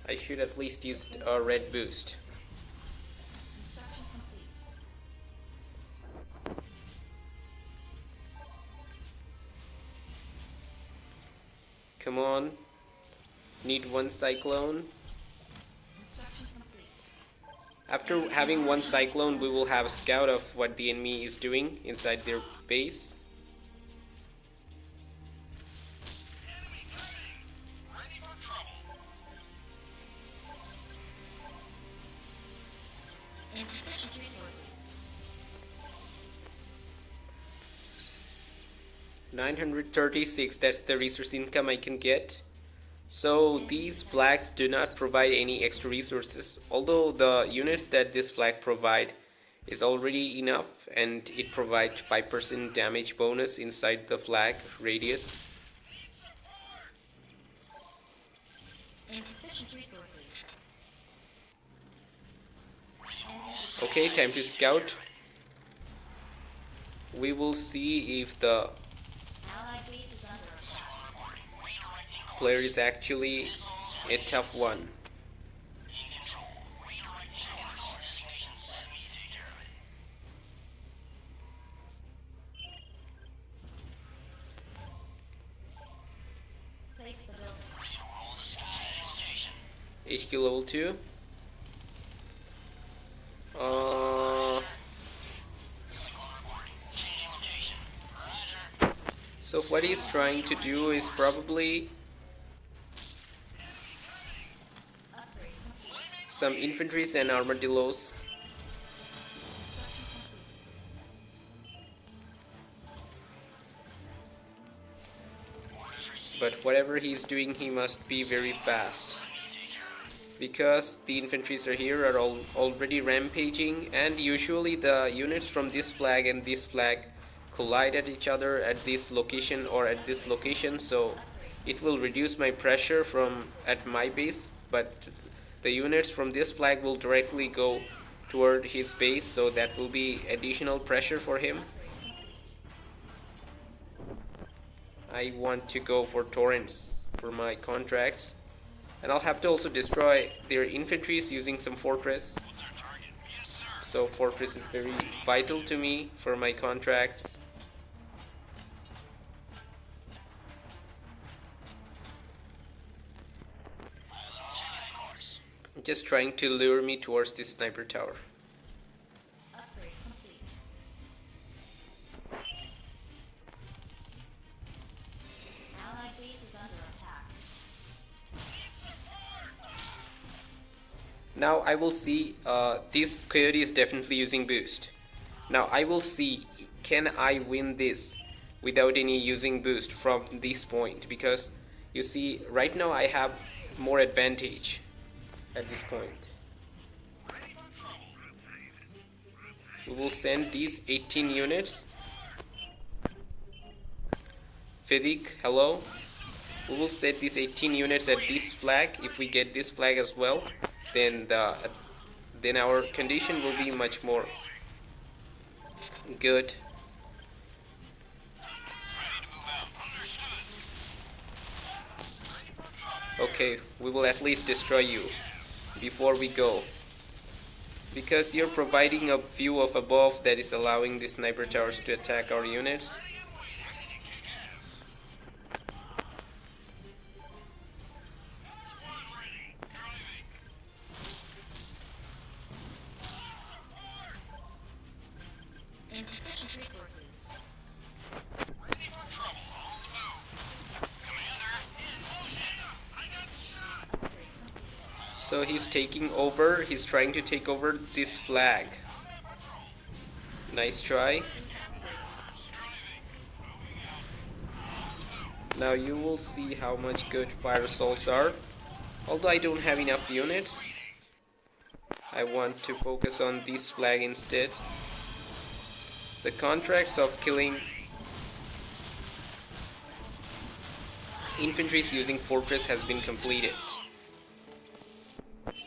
I should at least use a red boost. Instruction complete. Come on. Need 1 cyclone. Instruction complete. After having 1 cyclone, we will have a scout of what the enemy is doing inside their base. Ready for trouble. Insufficient resources. 936, that's the resource income I can get. So these flags do not provide any extra resources, although the units that this flag provide is already enough, and it provides 5% damage bonus inside the flag radius. Insufficient resources. Okay, time to scout. We will see if the Allied base is under attack. player is actually a tough one. Place the building. HQ level 2. So what he's trying to do is probably some infantries and armadillos. But whatever he's doing, he must be very fast, because the infantries are here are already rampaging, and usually the units from this flag and this flag collide at each other at this location or at this location, so it will reduce my pressure from at my base, but the units from this flag will directly go toward his base, so that will be additional pressure for him. I want to go for torrents for my contracts, and I'll have to also destroy their infantries using some fortress. So fortress is very vital to me for my contracts. Just trying to lure me towards this sniper tower. Upgrade complete. Allied base is under attack. Now I will see, this coyote is definitely using boost. Now I will see, can I win this without any using boost from this point, because you see right now I have more advantage at this point. We will send these 18 units. Fedig, hello. We will set these 18 units at this flag. If we get this flag as well, then our condition will be much more good. Okay, we will at least destroy you before we go, because you're providing a view of above that is allowing the sniper towers to attack our units. Insufficient resources. Ready for trouble. On the move. Commander, in motion. I got shot. Upgrade complete. So he's taking over, he's trying to take over this flag. Nice try. Now you will see how much good fire assaults are. Although I don't have enough units, I want to focus on this flag instead. The contracts of killing infantry using fortress has been completed.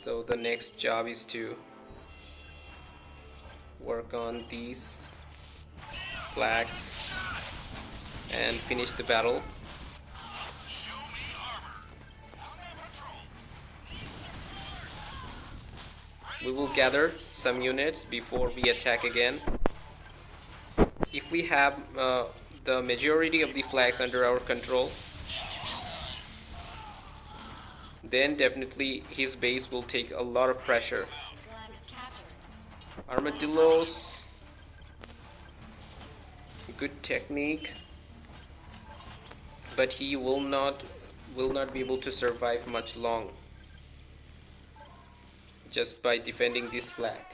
So the next job is to work on these flags and finish the battle. Show me armor. On patrol. We will gather some units before we attack again. If we have the majority of the flags under our control, then definitely his base will take a lot of pressure. Flag is captured. Armadillos, good technique, but he will not be able to survive much long just by defending this flag.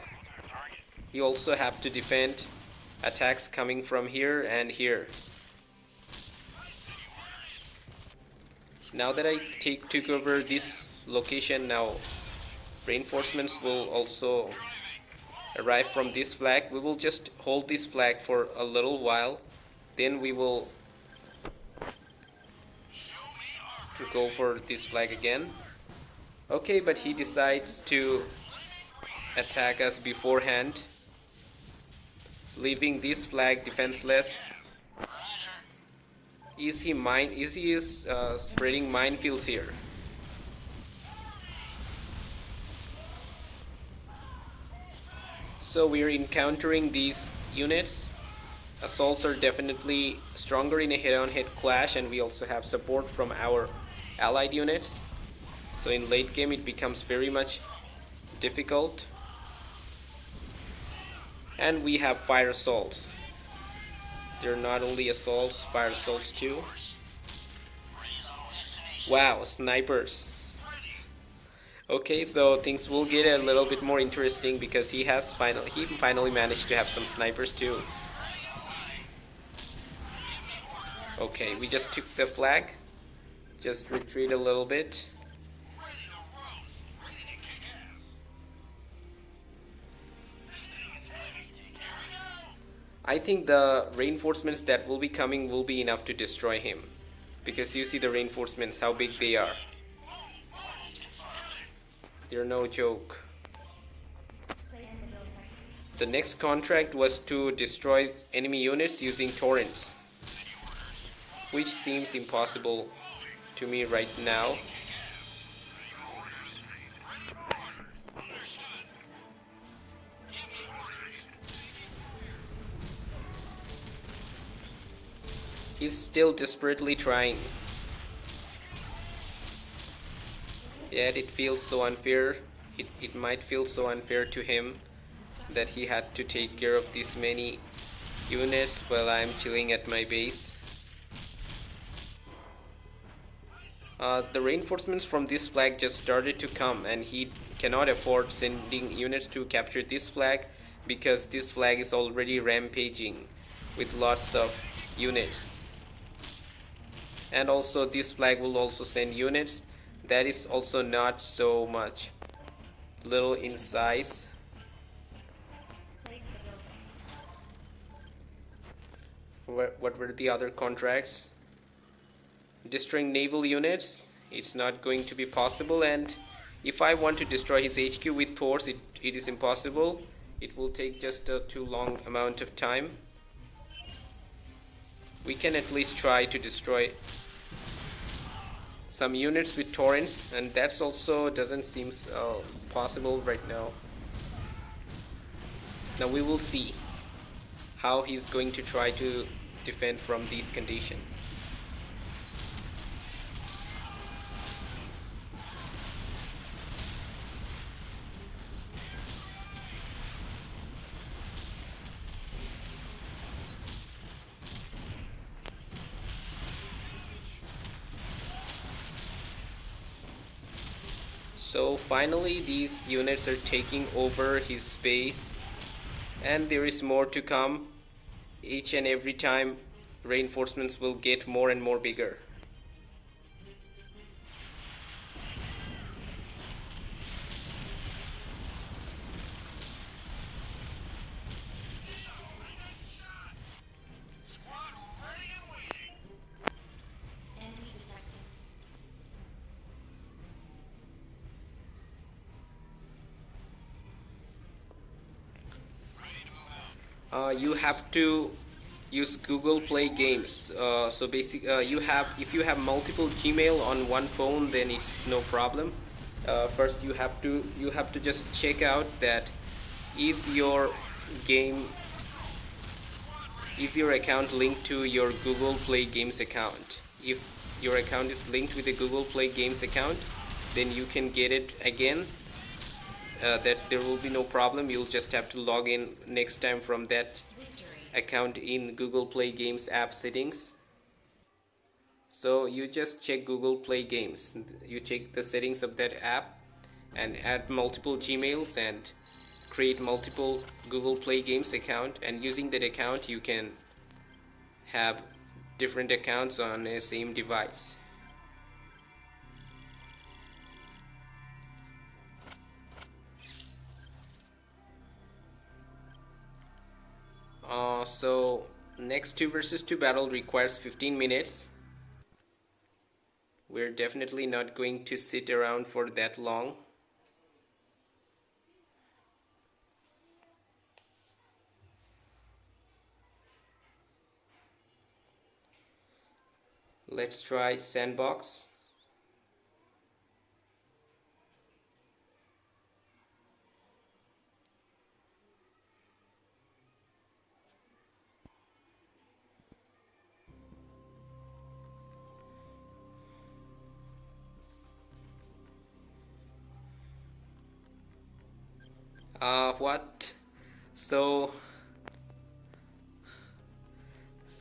He also have to defend attacks coming from here and here. Now that I took over this location, now reinforcements will also arrive from this flag. We will just hold this flag for a little while, then we will go for this flag again. Okay, but he decides to attack us beforehand, leaving this flag defenseless. Is he spreading minefields here? So we are encountering these units. Assaults are definitely stronger in a head-on-head clash, and we also have support from our allied units. So in late game it becomes very much difficult. And we have fire assaults. They're not only assaults, fire assaults too. Wow, snipers. Okay, so things will get a little bit more interesting because he finally managed to have some snipers too. Okay, we just took the flag. Just retreat a little bit. I think the reinforcements that will be coming will be enough to destroy him. Because you see the reinforcements, how big they are. They're no joke. The next contract was to destroy enemy units using torrents, which seems impossible to me right now. He's still desperately trying. Yet it feels so unfair. It might feel so unfair to him that he had to take care of this many units while I'm chilling at my base. The reinforcements from this flag just started to come, and he cannot afford sending units to capture this flag because this flag is already rampaging with lots of units. And also this flag will also send units. That is also not so much, little in size. What were the other contracts? Destroying naval units, it's not going to be possible, and if I want to destroy his HQ with Thors, it is impossible. It will take just a too long amount of time. We can at least try to destroy some units with torrents, and that's also doesn't seem possible right now. Now we will see how he's going to try to defend from these conditions. So finally these units are taking over his space, and there is more to come. Each and every time reinforcements will get more and more bigger. Enemy detected. You have to use Google Play Games. So basically, if you have multiple Gmail on one phone, then it's no problem. First, you have to just check out that is your account linked to your Google Play Games account. If your account is linked with the Google Play Games account, then you can get it again. That there will be no problem. You'll just have to log in next time from that account in Google Play Games app settings. So you just check Google Play Games. You check the settings of that app and add multiple Gmails and create multiple Google Play Games account, and using that account you can have different accounts on a same device. So next 2 versus 2 battle requires 15 minutes. We're definitely not going to sit around for that long. Let's try sandbox. What? So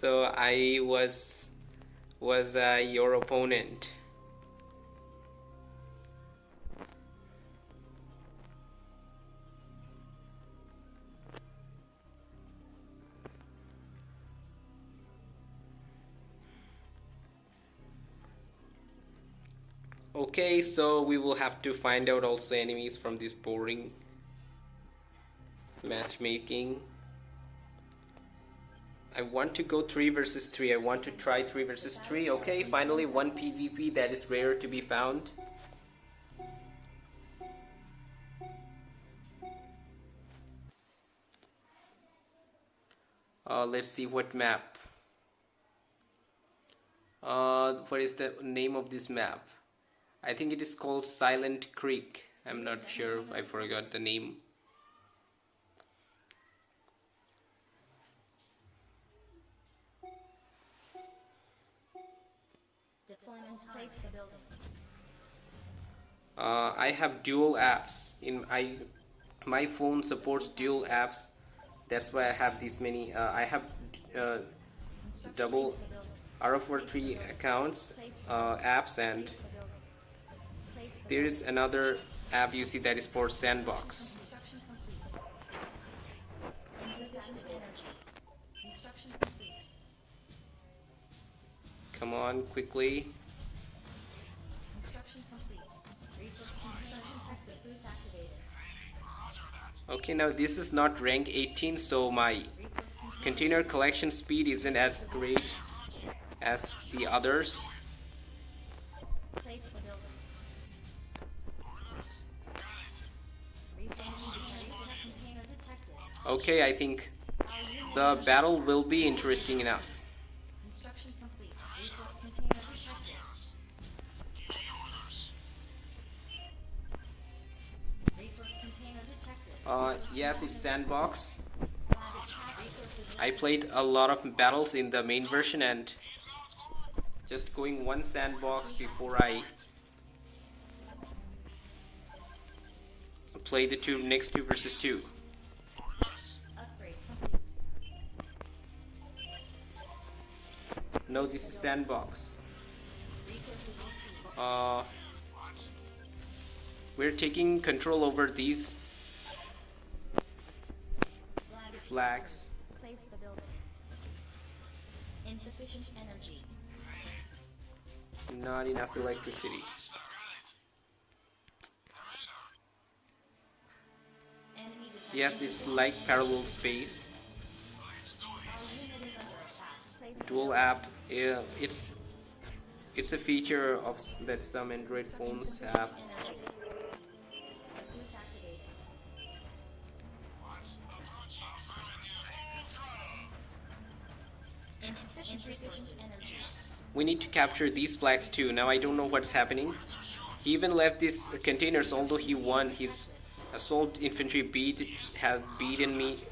I was your opponent. Okay, so we will have to find out also enemies from this boring matchmaking. I want to go 3 versus 3. I want to try 3 versus 3. Okay, finally one PvP that is rare to be found. Let's see what map. What is the name of this map? I think it is called Silent Creek. I'm not sure. I forgot the name. Deployment time. Place the building. I have dual apps. My phone supports dual apps. That's why I have this many. I have double RO43 accounts, apps, and there is another app you see that is for Sandbox. Construction complete. Insufficient energy. Construction complete. Come on, quickly. Construction complete. Resource construction active. Boost activated. Okay, now this is not rank 18, so my Resource container collection speed isn't as great as the others. place the building. Resource container detected. Okay, I think Our unit the battle will be interesting enough. construction complete. Resource container detected. Resource container detected. Yes, it's Sandbox. Resources I played a lot of battles in the main version and just going one Sandbox before I play the next 2 versus 2. upgrade complete. No, this is Sandbox. Resources received. We're taking control over these flags. Place the building. Insufficient energy. Not enough electricity. Enemy detected. Yes, it's like parallel space. Our unit is under attack. Place the Dual app. Yeah, it's a feature of that some Android phones have. energy. Boost activated. Insufficient energy. We need to capture these flags too. Now I don't know what's happening. He even left these containers, although he won. His assault infantry has beaten me.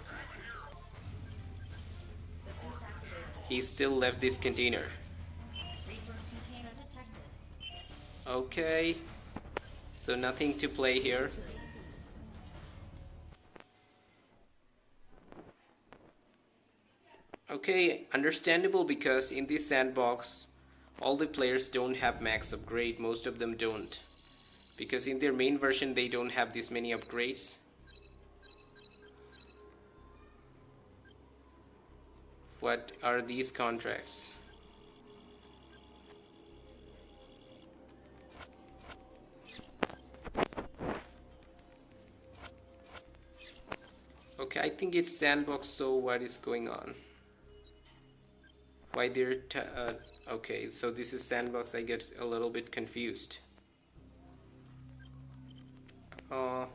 The boost activated. He still left this container. Resource container detected. Okay. So nothing to play here. Okay, understandable, because in this sandbox all the players don't have max upgrade. Most of them don't, because in their main version they don't have this many upgrades. What are these contracts? Okay, I think it's sandbox, so what is going on? Why they're okay, so this is sandbox. I get a little bit confused. Uh,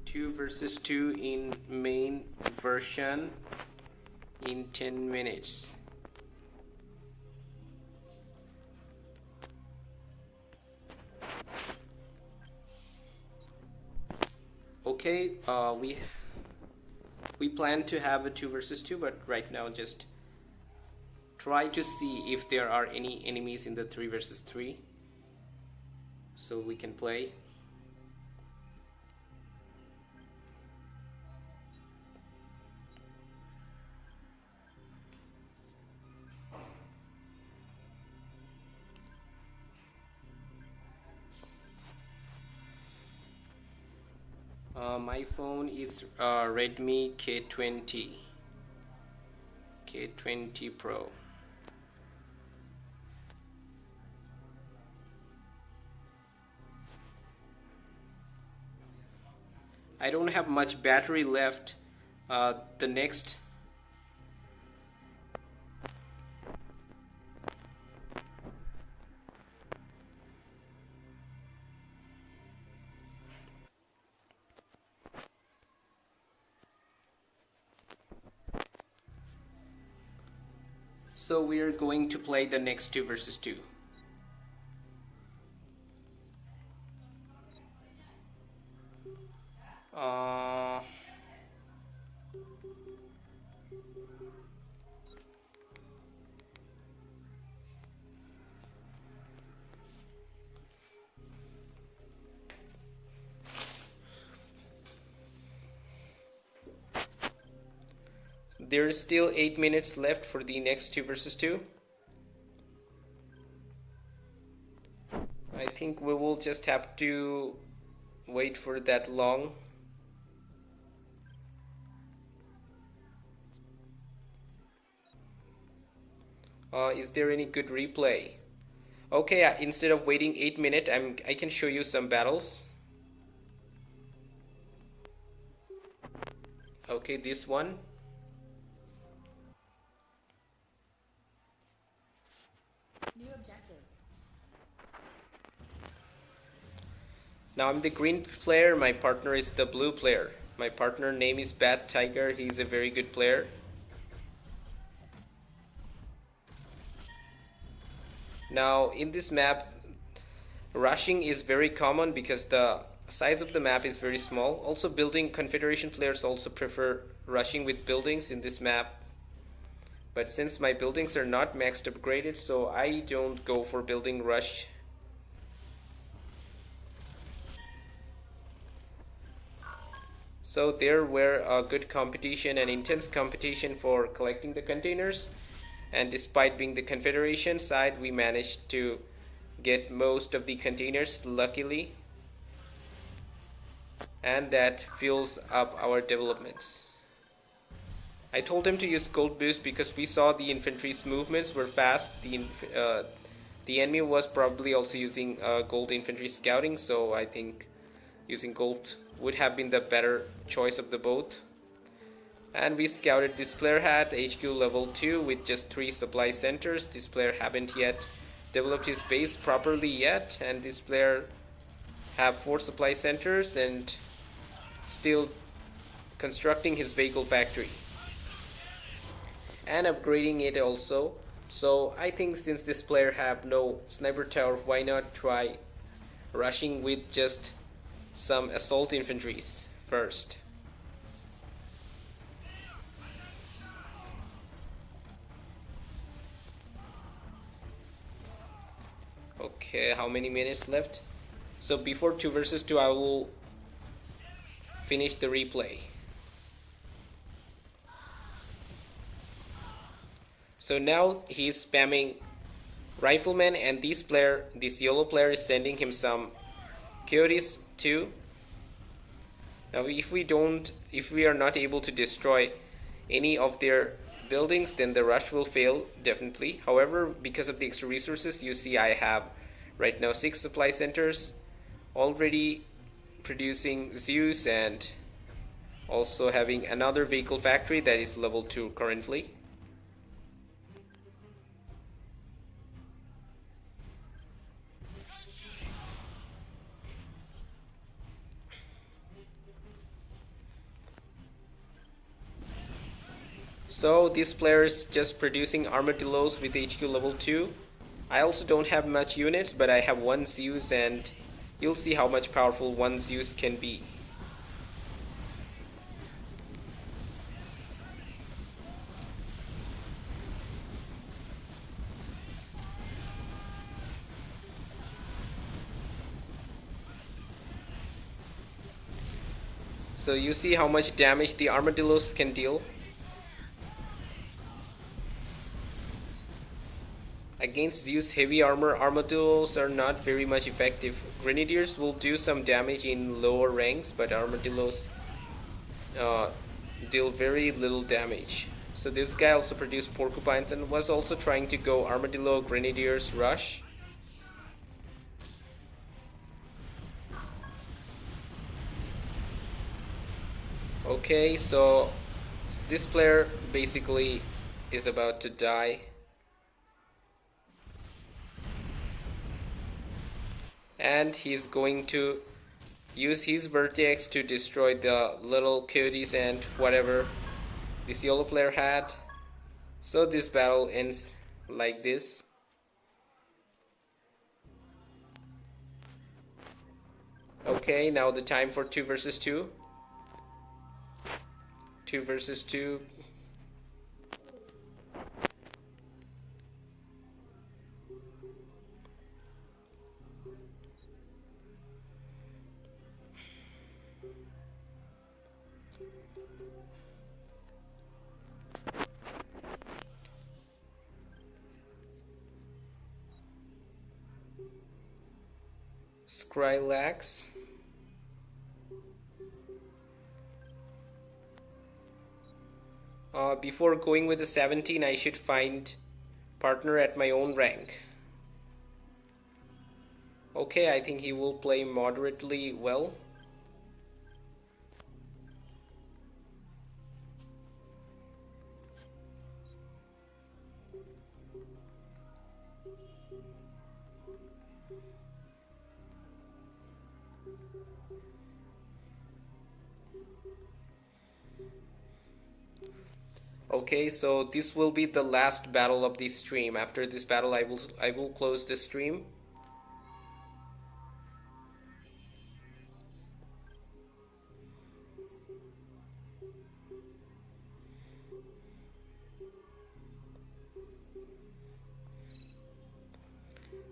2 versus 2 in main version in 10 minutes. Okay, we plan to have a 2 versus 2, but right now just try to see if there are any enemies in the 3 versus 3 so we can play. My phone is Redmi K20 Pro. I don't have much battery left. The next So we are going to play the next 2 versus 2. There is still 8 minutes left for the next 2 versus 2. I think we will just have to wait for that long. Is there any good replay? Okay, instead of waiting 8 minutes, I can show you some battles. Okay, this one. New objective. Now I'm the green player, my partner is the blue player. My partner name is Bad Tiger, he's a very good player. Now in this map, rushing is very common because the size of the map is very small. Also building Confederation players also prefer rushing with buildings in this map. But since my buildings are not maxed upgraded, so I don't go for building rush. So there were a good competition and intense competition for collecting the containers. And despite being the Confederation side, we managed to get most of the containers luckily. And that fuels up our developments. I told him to use gold boost because we saw the infantry's movements were fast. The enemy was probably also using gold infantry scouting, so I think using gold would have been the better choice of the both. And we scouted this player had HQ level 2 with just 3 supply centers. This player haven't yet developed his base properly yet, and this player have 4 supply centers and still constructing his vehicle factory and upgrading it also. So I think since this player have no sniper tower, why not try rushing with just some assault infantries first. Okay, how many minutes left? So before 2 versus 2 I will finish the replay. So now he's spamming rifleman, and this yellow player is sending him some coyotes too. Now if we are not able to destroy any of their buildings, then the rush will fail definitely. However, because of the extra resources, you see I have right now 6 supply centers already producing Zeus, and also having another vehicle factory that is level 2 currently. So this player is just producing armadillos with HQ level 2. I also don't have much units, but I have 1 Zeus, and you'll see how much powerful 1 Zeus can be. So you see how much damage the armadillos can deal. Against Zeus heavy armor, armadillos are not very much effective. Grenadiers will do some damage in lower ranks, but armadillos uh, deal very little damage. So this guy also produced porcupines and was also trying to go armadillo grenadiers rush. Okay, so this player basically is about to die. And he's going to use his vertex to destroy the little cuties and whatever this yellow player had. So this battle ends like this. Okay, now the time for 2 versus 2. 2 versus 2. Skrillex. Before going with the 17, I should find partner at my own rank. Okay, I think he will play moderately well. Okay, so this will be the last battle of this stream. After this battle, I will close the stream.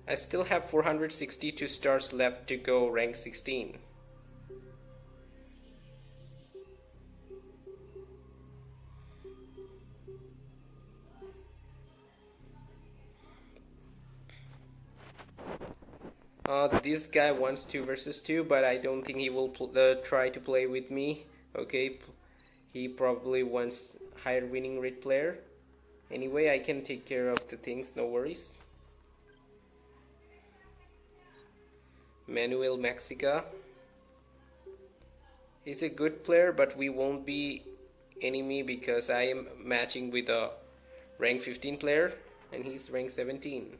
I still have 462 stars left to go rank 16. This guy wants 2 versus 2, but I don't think he will try to play with me. Okay, he probably wants higher winning rate player. Anyway, I can take care of the things, no worries. Manuel Mexica. He's a good player, but we won't be enemy because I am matching with a rank 15 player and he's rank 17.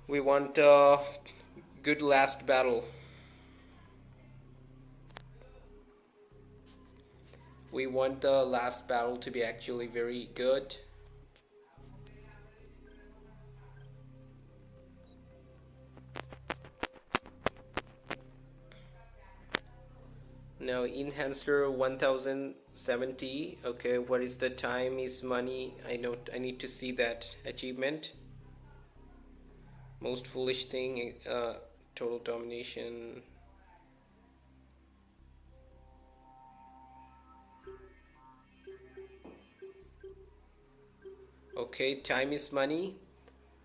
We want a good last battle. We want the last battle to be actually very good. Now enhancer 1070. Okay, what is the time is money? I need to see that achievement. Most foolish thing, total domination. Okay, time is money.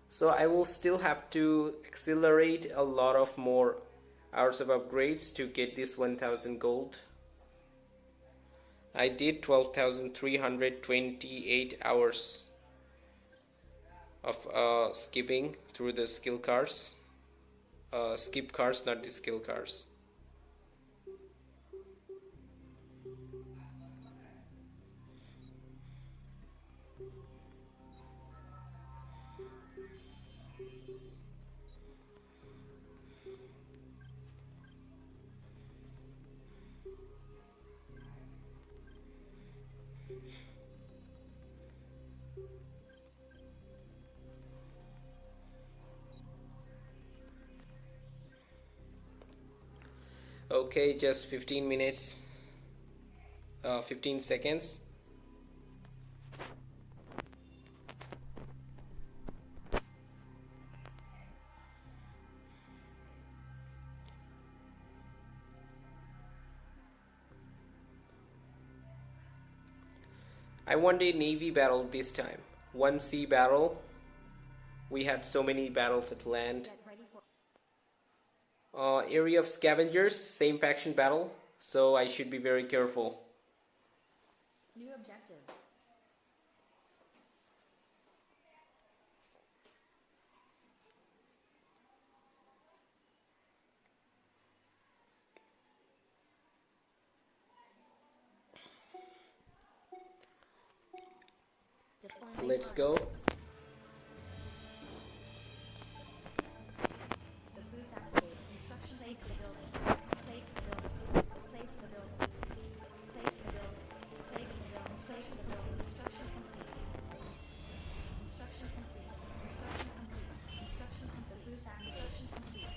So I will still have to accelerate a lot of more hours of upgrades to get this 1000 gold. I did 12,328 hours of skipping through the skill cars. Skip cars, not the skill cars. Okay, just 15 minutes, 15 seconds. I want a navy battle this time. One sea battle. We had so many battles at land. Get ready for Area of scavengers, same faction battle. So I should be very careful. new objective. Deploying Let's target. go. The boost activated. Instruction place the building. Place the building. Place the building. Place the building. Place the building. Place the building. Instruction complete. Instruction complete. Instruction complete. Instruction complete. The boost activated. Instruction complete.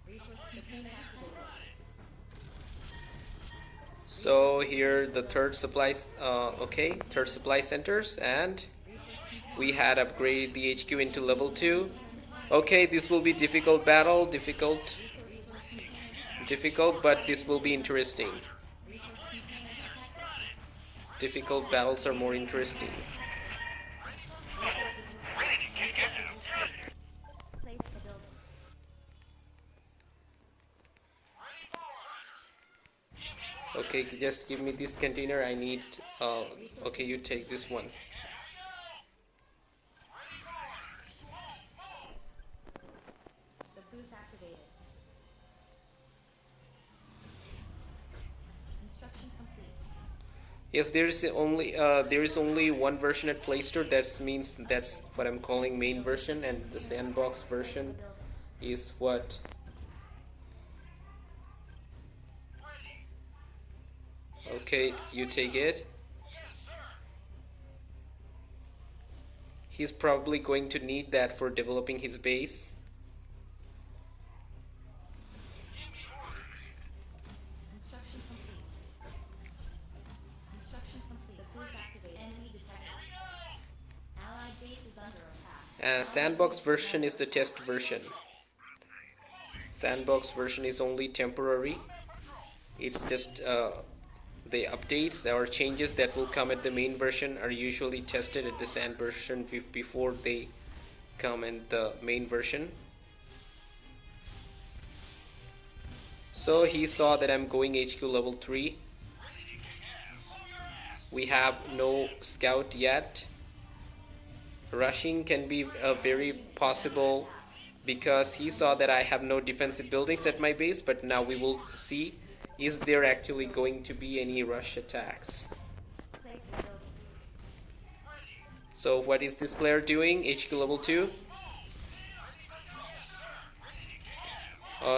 Resource container activated. So here the third supply, third supply centers, and we had upgraded the HQ into level 2. Okay, this will be difficult battle, difficult, but this will be interesting. Difficult battles are more interesting. Place the building. Okay, just give me this container. I need. Okay, you take this one. The boost activated. Instruction complete. Yes, there is only one version at Play Store. That means that's what I'm calling main version, and the sandbox version is what. Okay, you take it. He's probably going to need that for developing his base. Instruction complete. Instruction complete. The boost activated. Enemy detected. Allied base is under attack. Sandbox version is the test version. Sandbox version is only temporary. It's just the updates or changes that will come at the main version are usually tested at the sand version before they come in the main version. So he saw that I'm going HQ level 3. We have no scout yet. Rushing can be very possible because he saw that I have no defensive buildings at my base, but now we will see, is there actually going to be any rush attacks? Place the building. So what is this player doing? HQ level 2.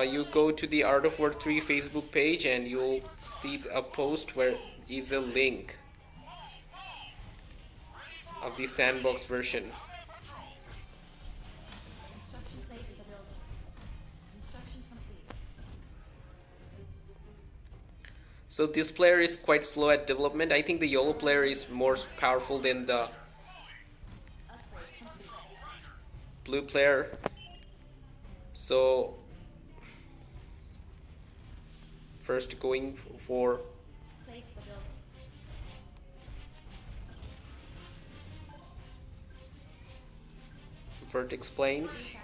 You go to the Art of War 3 Facebook page and you'll see a post where is a link of the sandbox version. Instruction place the building. Instruction complete. So this player is quite slow at development. I think the YOLO player is more powerful than the Upgrade complete. blue player. So first going for Place the building. Vertex Plains. Boost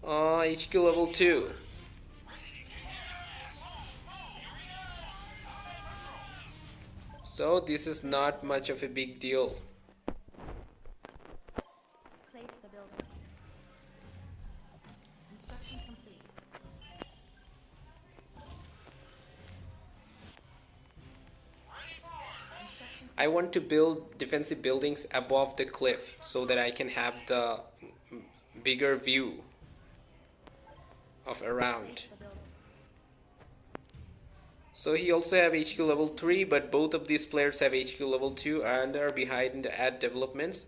activated. HQ level 2. So this is not much of a big deal. Place the building. Instruction complete. Instruction I want to build defensive buildings above the cliff so that I can have the bigger view of around. the building. So he also have HQ level 3, but both of these players have HQ level 2 and are behind at developments.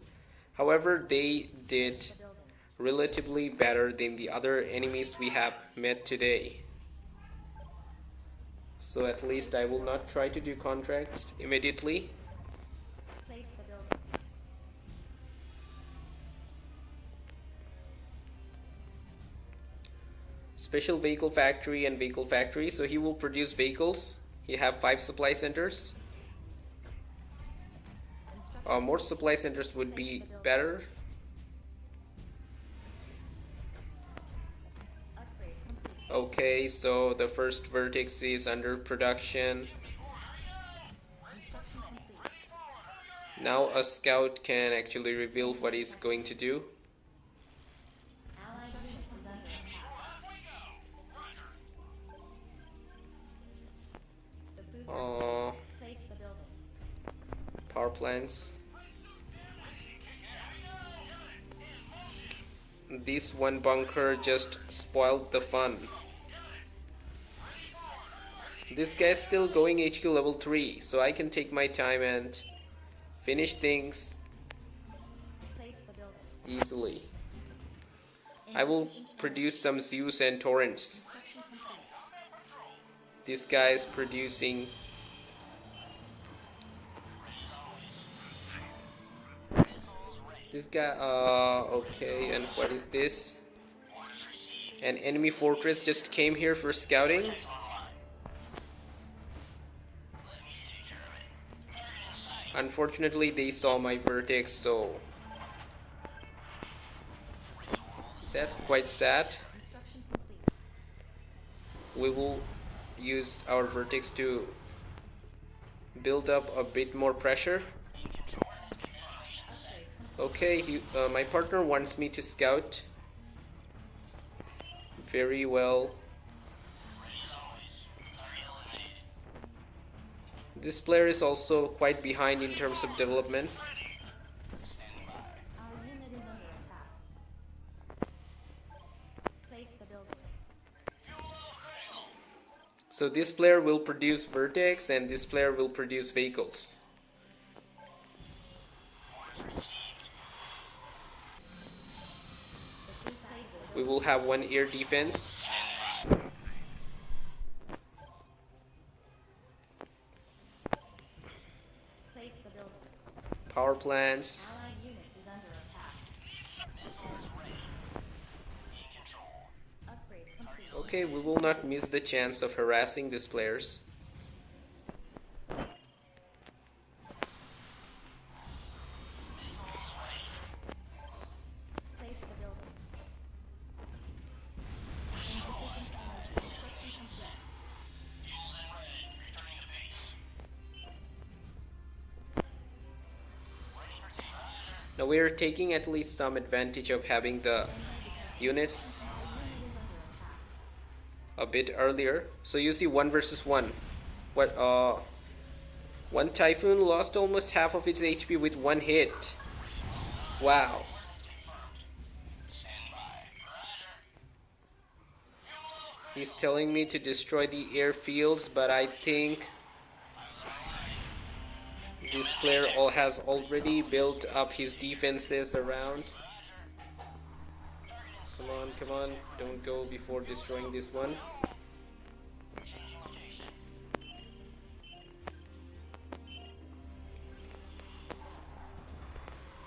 However, they did The building. relatively better than the other enemies we have met today. So at least I will not try to do contracts immediately. Place the building. special vehicle factory and vehicle factory. So he will produce vehicles. He have 5 supply centers. More supply centers would be better. Upgrade complete. Okay, so the first vertex is under production. Construction complete. Now a scout can actually reveal what he's going to do. Allied unit is under attack. The boost activated. Place the building. Power plants. This one bunker just spoiled the fun. This guy's still going HQ level 3, so I can take my time and finish things Place the building. easily. I will Insufficient produce some Zeus and Torrents. construction complete. This guy is producing. This guy, okay, and what is this? An enemy fortress just came here for scouting. Unfortunately, they saw my vertex, so that's quite sad. Construction complete. We will use our vertex to build up a bit more pressure. Upgrade complete. Okay, my partner wants me to scout. Very well. This player is also quite behind in terms of developments. Our unit is under attack. Place the building. So this player will produce vertex and this player will produce vehicles. The boost activated. We will have one air defense. Place the building. Power plants. Allied unit is under attack. Upgrade complete. Okay, we will not miss the chance of harassing these players. Place the building. Insufficient energy. Construction complete. Now we are taking at least some advantage of having the Enemy detected. units Our unit is under attack. a bit earlier. So you see 1 versus 1. What one Typhoon lost almost half of its HP with one hit. Wow. He's telling me to destroy the airfields, but I think this player has already built up his defenses around. Come on, don't go before destroying this one.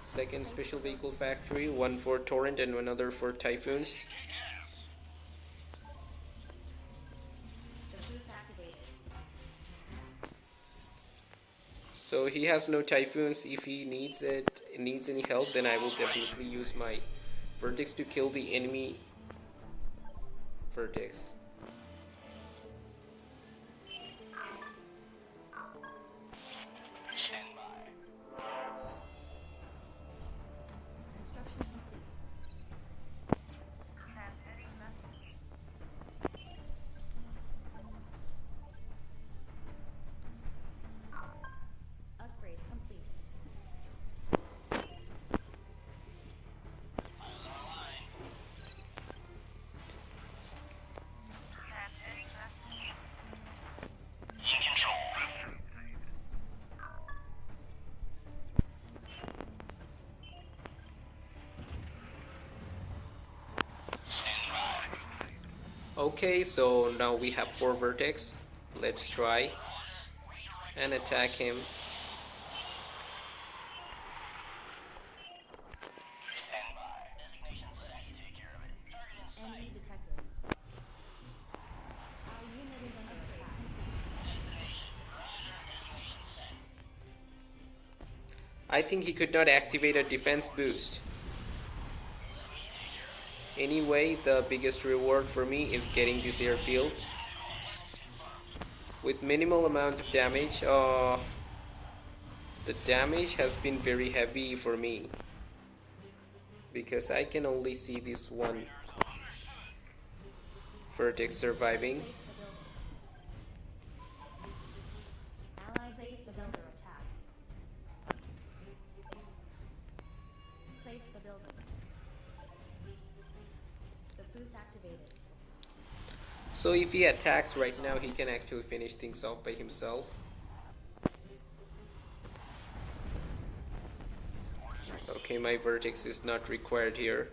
Second special vehicle factory, one for Torrent and another for Typhoons. The boost activated. So he has no Typhoons. If he needs any help, then I will definitely use my Vertex to kill the enemy Vertex. Construction complete. Transmitting message. Upgrade complete. Transmitting message. In control. Okay, so now we have 4 Vertex. Let's try and attack him. Enemy detected. I think he could not activate a defense boost. Anyway, the biggest reward for me is getting this airfield with minimal amount of damage. The damage has been very heavy for me because I can only see this one vertex surviving. Allied base is under attack. Place the building. The boost activated. So if he attacks right now, he can actually finish things off by himself. Okay, my vertex is not required here.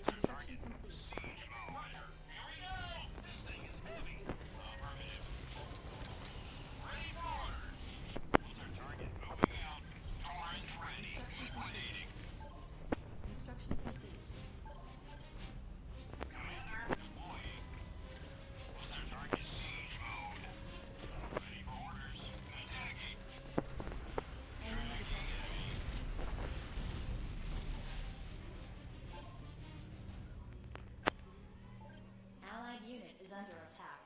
Construction complete. Construction complete. Enemy detected. Allied unit is under attack.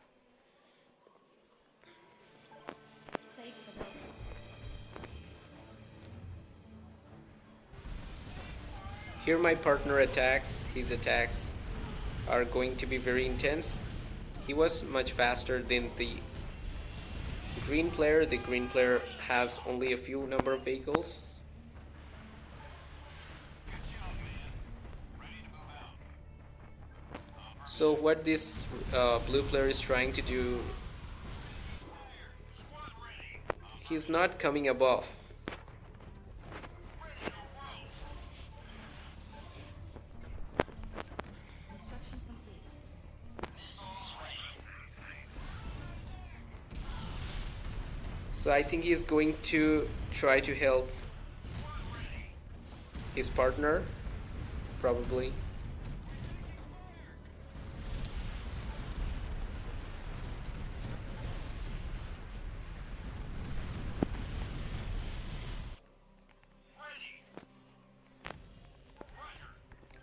Place the building. Here my partner attacks. His attacks are going to be very intense. He was much faster than the green player. The green player has only a few number of vehicles. So what this blue player is trying to do, he's not coming above. Construction complete. So I think he's going to try to help his partner, probably.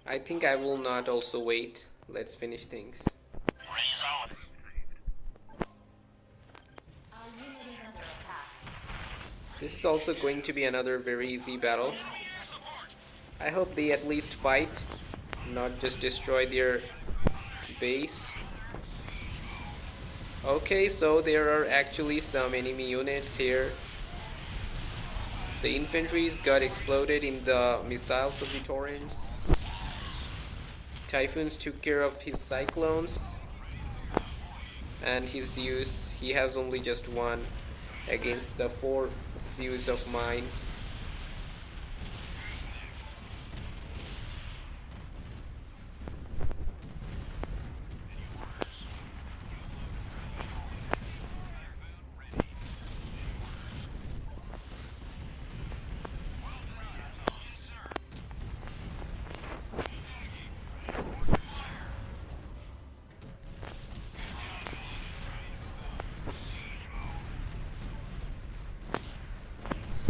I think I will not also wait. Let's finish things. Our unit is under attack. This is also going to be another very easy battle. I hope they at least fight, not just destroy their base. Okay, so there are actually some enemy units here. The infantries got exploded in the missiles of the torrents. Typhoons took care of his cyclones. And his Zeus, he has only just one against the 4 Zeus of mine.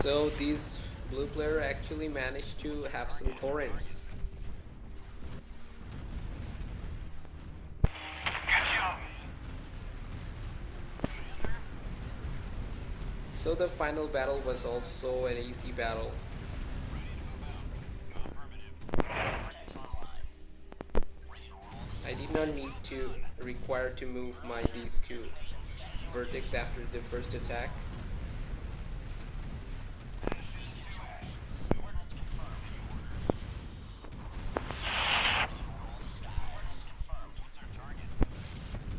So this blue player actually managed to have some torrents. So the final battle was also an easy battle. I did not need to require to move these 2 vertex after the first attack.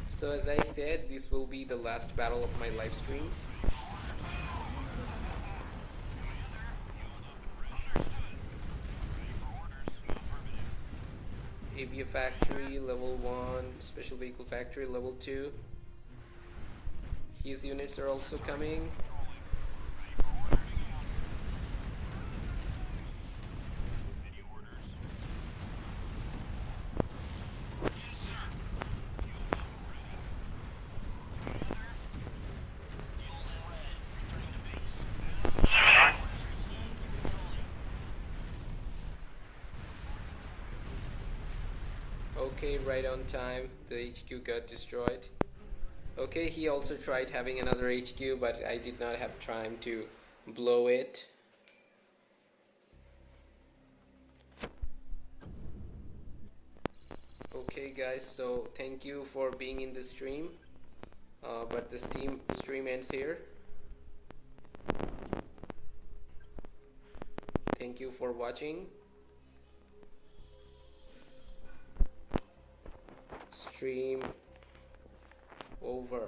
So as I said, this will be the last battle of my live stream. Avia factory level 1, special vehicle factory level 2. His units are also coming. Okay, right on time. The HQ got destroyed. Okay, he also tried having another HQ, but I did not have time to blow it. Okay guys, so thank you for being in the stream, but the stream ends here. Thank you for watching. Stream over.